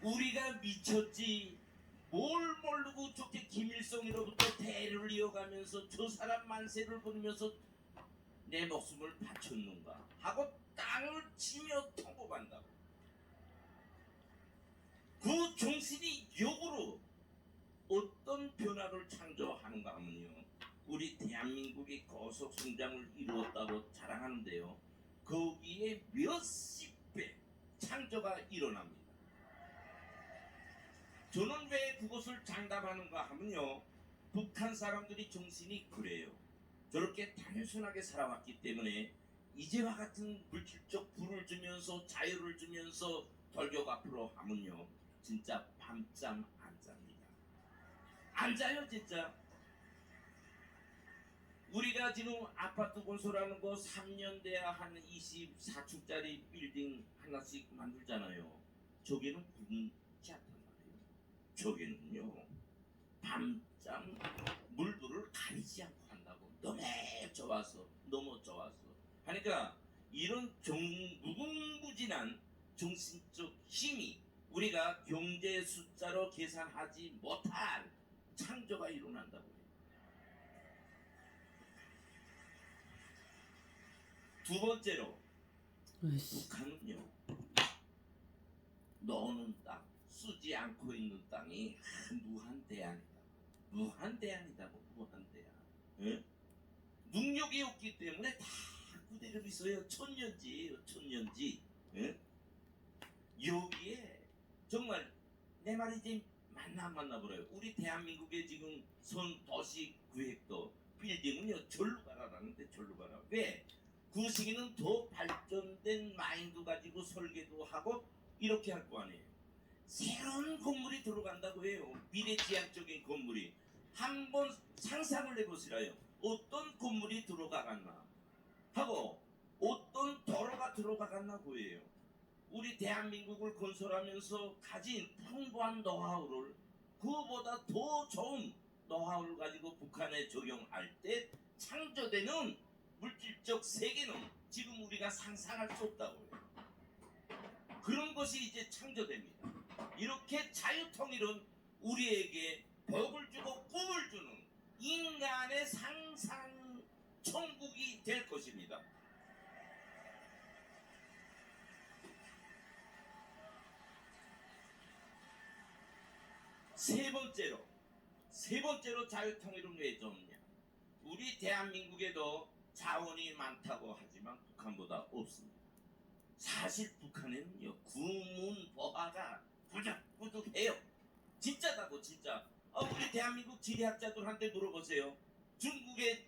우리가 미쳤지 뭘 모르고 저렇게 어머니로부터 대를 이어가면서 저 사람 만세를 부리면서 내 목숨을 바쳤는가 하고 땅을 치며 통곡한다고. 그 정신이 역으로 어떤 변화를 창조하는가 하면요, 우리 대한민국이 고속 성장을 이루었다고 자랑하는데요, 거기에 몇십 배 창조가 일어납니다. 저는 왜 그것을 장담하는가 하면요, 북한 사람들이 정신이 그래요. 저렇게 단순하게 살아왔기 때문에 이제와 같은 물질적 부를 주면서 자유를 주면서 돌격 앞으로 하면요, 진짜 밤잠 안 잡니다. 안 자요 진짜. 우리가 지금 아파트 건설하는 거 3년 돼야 한 24층짜리 빌딩 하나씩 만들잖아요. 저기는 굶지 않단 말이에요. 저기는요, 밤잠 물들을 가리지 않고 한다고. 너무 좋아서, 너무 좋아서 하니까 이런 무궁무진한 정신적 힘이 우리가 경제 숫자로 계산하지 못할 창조가 일어난다고 해요. 두 번째로, 북한은요, 노는 땅, 쓰지 않고 있는 땅이 무한대안이다. 무한대안이다고. 무한대안. 예? 능력이 없기 때문에 다 그대로 있어요. 천년지, 천년지. 예? 여기에 정말 내 말이 지금 맞나 보라요. 우리 대한민국의 지금 도시 구획도 빌딩은요, 절로 가라라는데 절로 가라. 왜? 그 시기는 더 발전된 마인드 가지고 설계도 하고 이렇게 할 거 아니에요. 새로운 건물이 들어간다고 해요. 미래지향적인 건물이. 한번 상상을 해보시라요. 어떤 건물이 들어가갔나 하고 어떤 도로가 들어가갔나 해요. 우리 대한민국을 건설하면서 가진 풍부한 노하우를, 그보다 더 좋은 노하우를 가지고 북한에 적용할 때 창조되는 물질적 세계는 지금 우리가 상상할 수 없다고 해요. 그런 것이 이제 창조됩니다. 이렇게 자유통일은 우리에게 복을 주고 꿈을 주는 인간의 상상 천국이 될 것입니다. 세 번째로 자유통일은 왜 좋느냐? 우리 대한민국에도 자원이 많다고 하지만 북한보다 없습니다. 사실 북한에는요, 구문보화가 부족해요. 진짜다고, 진짜. 우리 대한민국 지리학자들한테 물어보세요. 중국의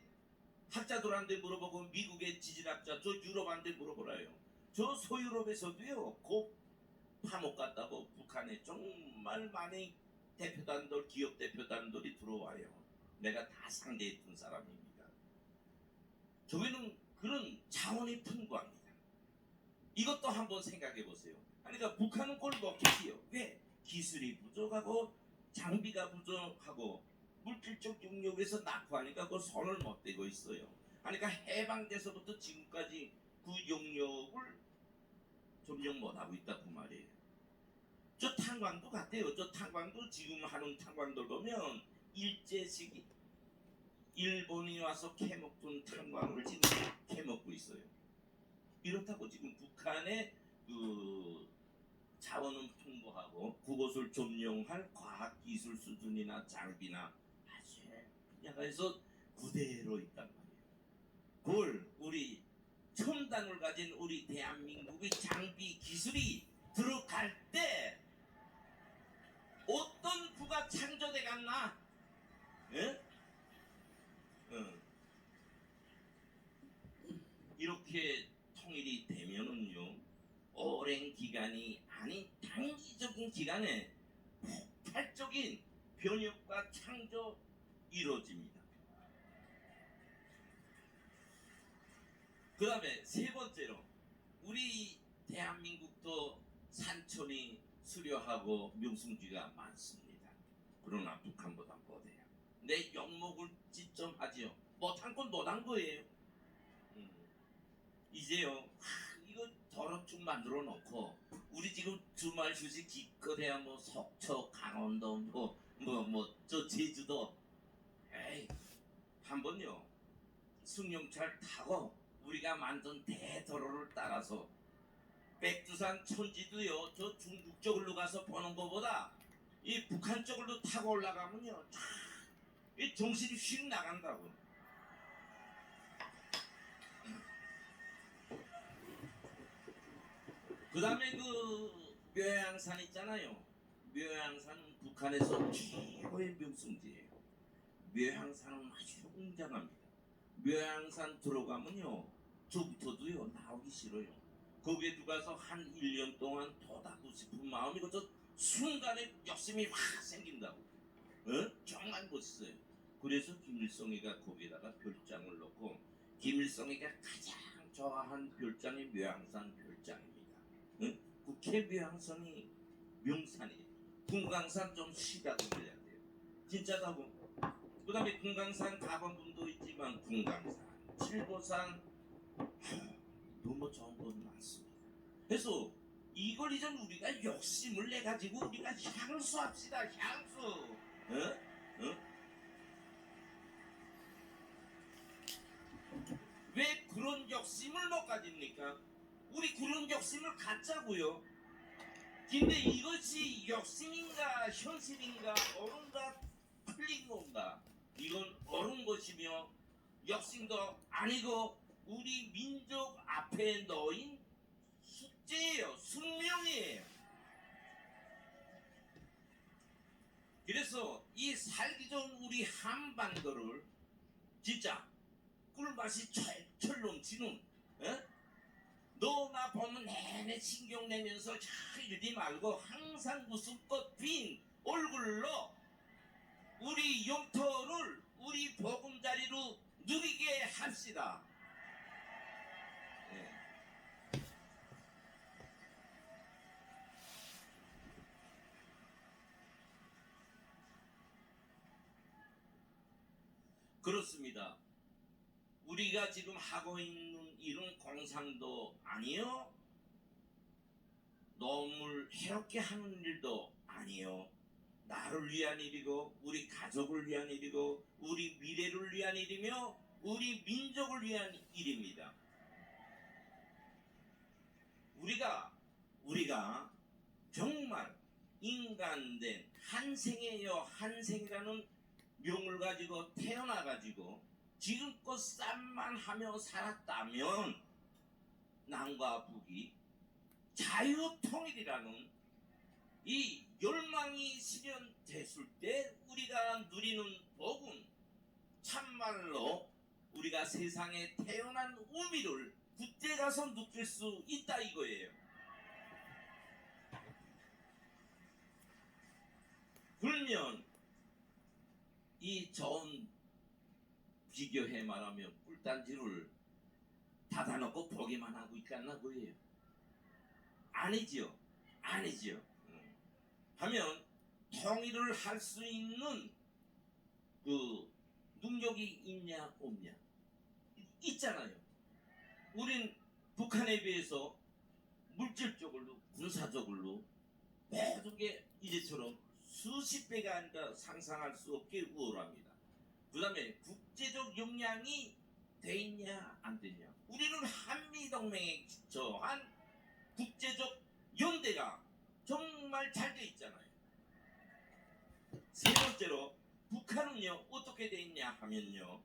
학자들한테 물어보고 미국의 지질학자, 저 유럽한테 물어보라요. 저 소유럽에서도요, 곧 파목 같다고 북한에 정말 많이 대표단들, 기업 대표단들이 들어와요. 내가 다 상대했던 사람입니다. 저희는 그런 자원이 풍부합니다. 이것도 한번 생각해 보세요. 그러니까 북한은 꼴 먹히지요. 왜? 기술이 부족하고 장비가 부족하고 물질적 영역에서 낙후하니까 그 손을 못 대고 있어요. 그러니까 해방돼서부터 지금까지 그 영역을 점령 못하고 있다 그 말이에요. 저 탄광도 같아요. 저 탄광도 지금 하는 탄광들 보면 일제시기 일본이 와서 캐먹던 탄광을 지금 캐먹고 있어요. 이렇다고 지금 북한의 그 자원은 풍부하고 그것을 점령할 과학기술 수준이나 장비나 아주 분야에서 그대로 있단 말이에요. 그걸 우리 첨단을 가진 우리 대한민국의 장비 기술이 들어갈 때 어떤 부가 창조돼 갔나? 예? 이렇게 통일이 되면은요, 오랜 기간이 아닌 단기적인 기간에 폭발적인 변혁과 창조 이루어집니다. 그 다음에 세 번째로, 우리 대한민국도 산천이 수려하고 명승지가 많습니다. 그러나 북한보다 못해요. 내 욕먹을 짓 좀 하지요. 못한 건 못한 거예요. 이제요, 이거 도로축 만들어 놓고 우리 지금 주말 휴식 기껏해야 뭐 속초, 강원도, 저 제주도 한번요 승용차를 타고 우리가 만든 대도로를 따라서 백두산 천지도요 저 중국 쪽으로 가서 보는 것보다 이 북한 쪽으로 타고 올라가면요 이 정신이 휙 나간다고. 그 다음에 그 묘양산 있잖아요. 묘양산은 북한에서 최고의 명승지예요. 묘양산은 아주 웅장합니다. 묘양산 들어가면요 저부터도요 나오기 싫어요. 거기에 들어가서 한 1년 동안 더 닦고 싶은 마음이 그저 순간에 욕심이 확 생긴다고. 정말 멋있어요. 그래서 김일성이가 거기에다가 별장을 넣고 김일성이가 가장 좋아한 별장이 묘양산 별장입니다. 국회 묘양산이 명산이에요. 금강산 좀 시다고 그래야 돼요. 진짜다고. 그 다음에 금강산 가본 분도 있지만 금강산, 칠보산 너무 좋은 곳 많습니다. 그래서 이걸 이제 우리가 욕심을 내가지고 우리가 향수합시다. 향수. 왜 그런 욕심을 못 가집니까? 우리 그런 욕심을 갖자고요. 근데 이것이 욕심인가 현실인가 옳은가 틀린 건가? 이건 옳은 것이며 욕심도 아니고 우리 민족 앞에 놓인 숙제예요. 숙명이에요. 그래서 이 살기 좋은 우리 한반도를 진짜 꿀맛이 철철 넘치는 너나 보면 내내 신경 내면서 이러지 말고 항상 웃음꽃 핀 얼굴로 우리 영토를 우리 보금자리로 누리게 합시다. 그렇습니다. 우리가 지금 하고 있는 일은 공상도 아니요, 농을 해롭게 하는 일도 아니요, 나를 위한 일이고 우리 가족을 위한 일이고 우리 미래를 위한 일이며 우리 민족을 위한 일입니다. 우리가 정말 인간된 한생이에요. 한생이라는 명을 가지고 태어나가지고 지금껏 쌈만 하며 살았다면 남과 북이 자유통일이라는 이 열망이 실현됐을 때 우리가 누리는 복은 참말로 우리가 세상에 태어난 의미를 그때 가서 느낄 수 있다 이거예요. 그러면 이 좋은 비교해 말하면 꿀단지를 닫아놓고 보기만 하고 있겠나 그예요? 아니지요. 하면 통일을 할 수 있는 그 능력이 있냐 없냐 있잖아요. 우린 북한에 비해서 물질적으로 군사적으로 모든 게 이제처럼 수십 배가 아니라 상상할 수 없게 우월합니다. 그 다음에 국제적 역량이 돼 있냐 안 되냐. 우리는 한미동맹에 기초한 국제적 연대가 정말 잘 돼 있잖아요. 세 번째로 북한은요 어떻게 돼 있냐 하면요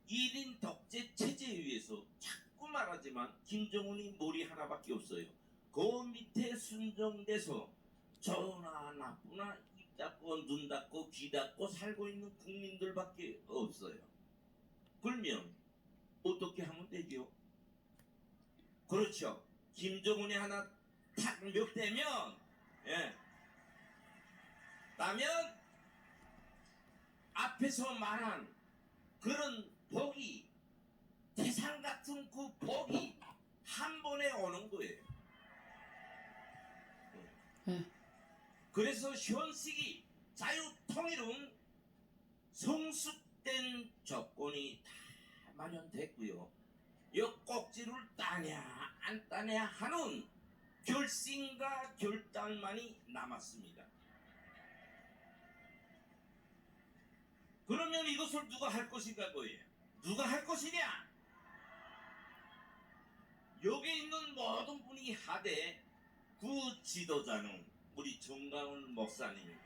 1인 독재 체제에 의해서 자꾸 말하지만 김정은이 머리 하나밖에 없어요. 그 밑에 순정돼서 좋으나 나쁘나 입 닫고 눈 닫고 귀 닫고 살고 있는 국민들밖에 없어요. 그러면 어떻게 하면 되죠? 그렇죠. 김정은이 하나 탁명되면 라면 앞에서 말한 그런 복이 태산 같은 그 복이 한 번에 오는 거예요. 그래서 현식이 자유통일은 성숙된 조건이 다 마련됐고요. 이 꼭지를 따냐 안 따냐 하는 결심과 결단만이 남았습니다. 그러면 그러면 이것을 누가 할 것인가 거예요. 누가 할 것이냐? 여기 있는 모든 분이 하되 그 지도자는 우리 정강훈 목사님입니다.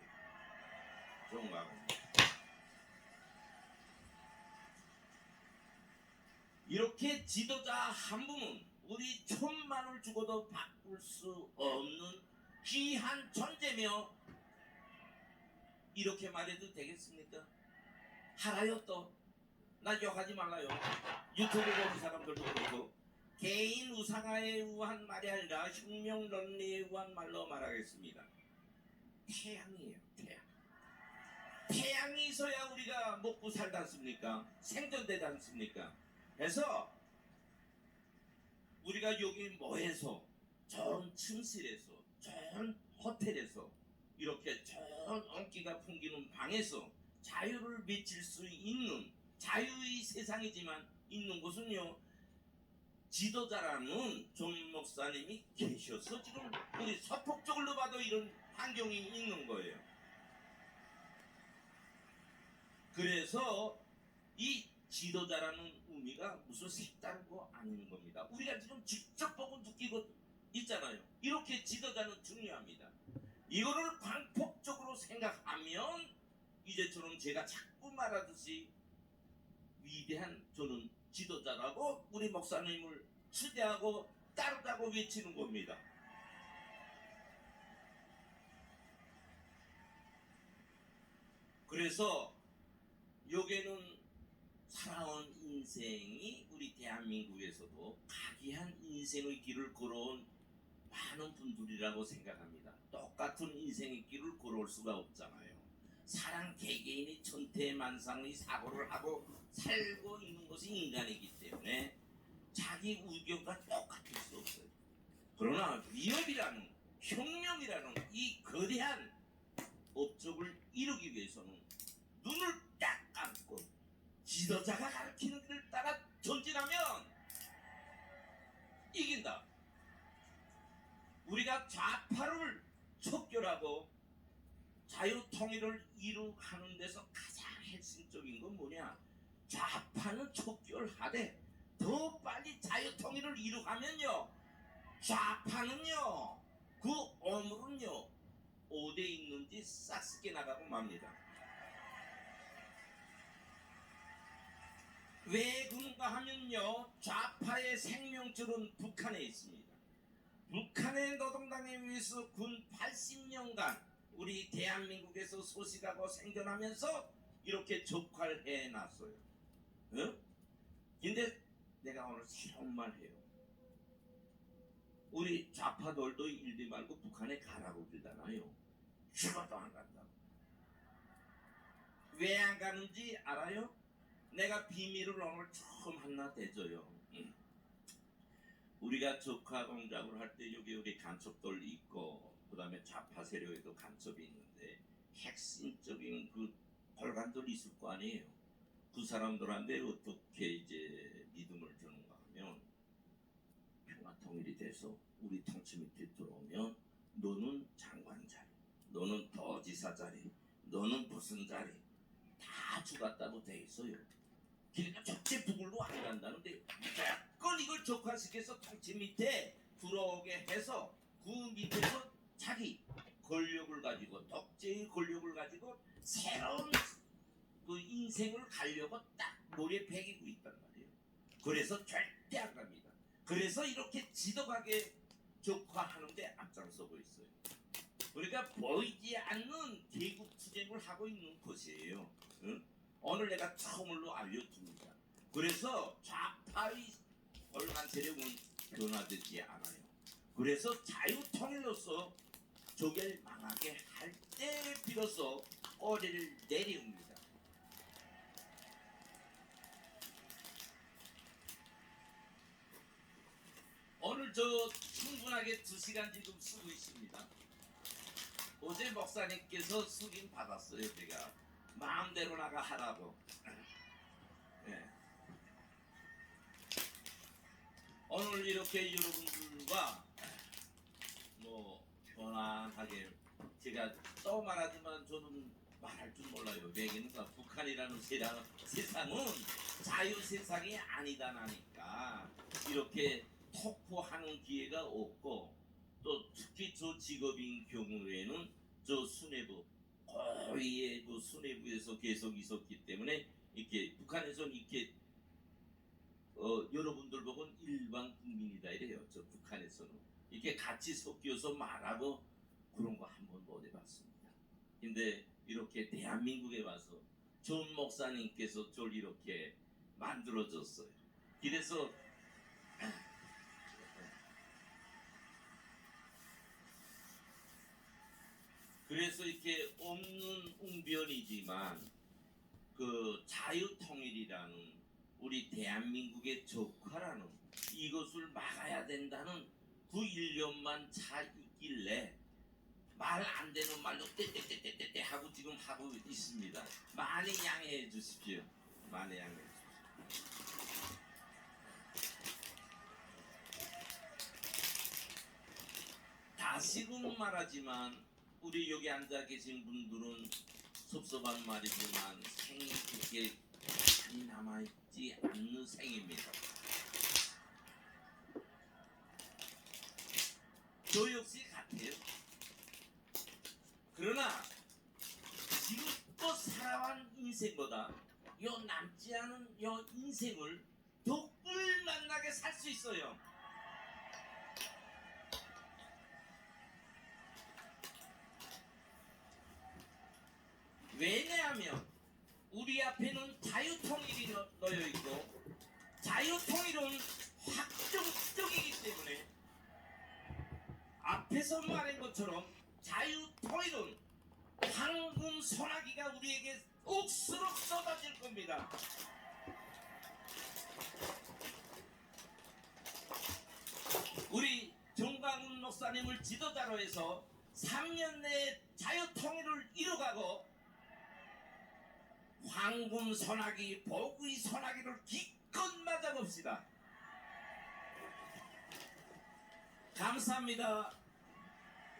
정강훈. 이렇게 지도자 한 분은 우리 1,000만을 주고도 바꿀 수 없는 귀한 존재며, 이렇게 말해도 되겠습니까? 하라요. 또 나 욕하지 말라요. 유튜브 보는 사람들도 그렇고, 개인 우상화에 의한 말이 아니라 혁명론리에 의한 말로 말하겠습니다. 태양이에요. 태양이 있어야 우리가 먹고 살지 않습니까? 생존되지 않습니까? 그래서 우리가 여기 모여서 좋은 침실에서, 좋은 호텔에서, 이렇게 좋은 온기가 풍기는 방에서 자유를 미칠 수 있는 자유의 세상이지만, 있는 곳은요, 지도자라는 정 목사님이 계셔서 지금 우리 서폭적으로 봐도 이런 환경이 있는 거예요. 그래서 이 지도자라는 의미가 무슨 색다른 거 아닌 겁니다. 우리가 지금 직접 보고 느끼고 있잖아요. 이렇게 지도자는 중요합니다. 이거를 광폭적으로 생각하면 이제처럼 제가 자꾸 말하듯이 위대한 저는 지도자라고 우리 목사님을 추대하고 따르다고 외치는 겁니다. 그래서 여기는 살아온 인생이 우리 대한민국에서도 각이한 인생의 길을 걸어온 많은 분들이라고 생각합니다. 똑같은 인생의 길을 걸어올 수가 없잖아요. 사람 개개인이 천태만상의 사고를 하고 살고 있는 것이 인간이기 때문에 자기 의견과 똑같을 수 없어요. 그러나 위협이라는, 혁명이라는 이 거대한 업적을 이루기 위해서는 눈을 딱 감고 지도자가 가르치는 길을 따라 전진하면 이긴다. 우리가 좌파를 척결하고 자유통일을 이루는 데서 가장 핵심적인 건 뭐냐? 좌파는 척결하되 더 빨리 자유통일을 이루가면요, 좌파는요, 그 오물은요, 어디에 있는지 싹 씻겨 나가고 맙니다. 왜 그런가 하면요, 좌파의 생명줄은 북한에 있습니다. 북한의 노동당에 의해서 군 80년간 우리 대한민국에서 소식하고 생존하면서 이렇게 적화해 놨어요. 응? 근데 내가 오늘 새로운 말 해요. 우리 좌파들도 일지 말고 북한에 가라고 그러잖아요. 죽어도 안 간다고. 왜 안 가는지 알아요? 내가 비밀을 오늘 처음 하나 대줘요. 우리가 적화 공작을 할 때 여기 우리 간첩들 있고, 그 다음에 좌파 세력에도 간첩이 있는데 핵심적인 그 골간들이 있을 거 아니에요. 그 사람들한테 어떻게 이제 믿음을 주는가 하면, 평화 통일이 돼서 우리 통치 밑에 들어오면 너는 장관 자리, 너는 도지사 자리, 너는 무슨 자리 다 주겠다고 돼 있어요. 그러니까 절대 북으로 안 간다는데 무조건 이걸 적화시켜서 통치 밑에 들어오게 해서 그 밑에서 자기 권력을 가지고, 독재의 권력을 가지고 새로운 그 인생을 가려고 딱 머리에 배기고 있단 말이에요. 그래서 절대 안 갑니다. 그래서 이렇게 지독하게 적화하는데 앞장서고 있어요. 그러니까 보이지 않는 계급 투쟁을 하고 있는 것이에요. 응? 오늘 내가 처음으로 알려줍니다. 그래서 좌파의 얼간 세력은 변화되지 않아요. 그래서 자유통일로서 저걸 망하게 할 때 비로소 꼬리를 내리웁니다. 오늘 저 충분하게 2시간 지금 쓰고 있습니다. 어제 목사님께서 승인 받았어요. 제가 마음대로 나가 하라고. 네. 오늘 이렇게 여러분들과 뭐 편안하게, 제가 또 말하지만 저는 말할 줄 몰라요. 왜냐면 북한이라는 세상은 자유 세상이 아니다라니까 이렇게 토포하는 기회가 없고 또 특히 저 직업인 경우에는 저 수뇌부 고위의 그 수뇌부에서 계속 있었기 때문에 이렇게 북한에서는 이렇게 여러분들 보고는 일반 국민이다 이래요. 저 북한에서는 이렇게 같이 섞여서 말하고 그런 거 한 번 못 해봤습니다. 근데 이렇게 대한민국에 와서 존 목사님께서 저를 이렇게 만들어줬어요. 그래서 이렇게 없는 웅변이지만 그 자유통일이라는 우리 대한민국의 적화라는 이것을 막아야 된다는 그 일념만 잘 있길래 말 안 되는 말로 떼떼떼떼떼 하고 지금 하고 있습니다. 많이 양해해 주십시오. 많이 양해해 주십시오. 다시금 말하지만 우리 여기 앉아 계신 분들은 섭섭한 말이지만 생이 그렇게 많이 남아있지 않는 생입니다. 저 역시 같아요. 그러나 지금껏 살아온 인생보다 요 남지 않은 요 인생을 더 꿀맛나게 살 수 있어요. 왜냐하면 우리 앞에는 자유통일이 놓여 있고 자유통일은 확정적이기 때문에 앞에서 말한 것처럼 자유통일은 황금 소나기가 우리에게 옥수록 쏟아질 겁니다. 우리 정광훈 목사님을 지도자로 해서 3년 내에 자유통일을 이뤄가고 황금 소나기, 복의 소나기를 기껏 맞아봅시다. 감사합니다.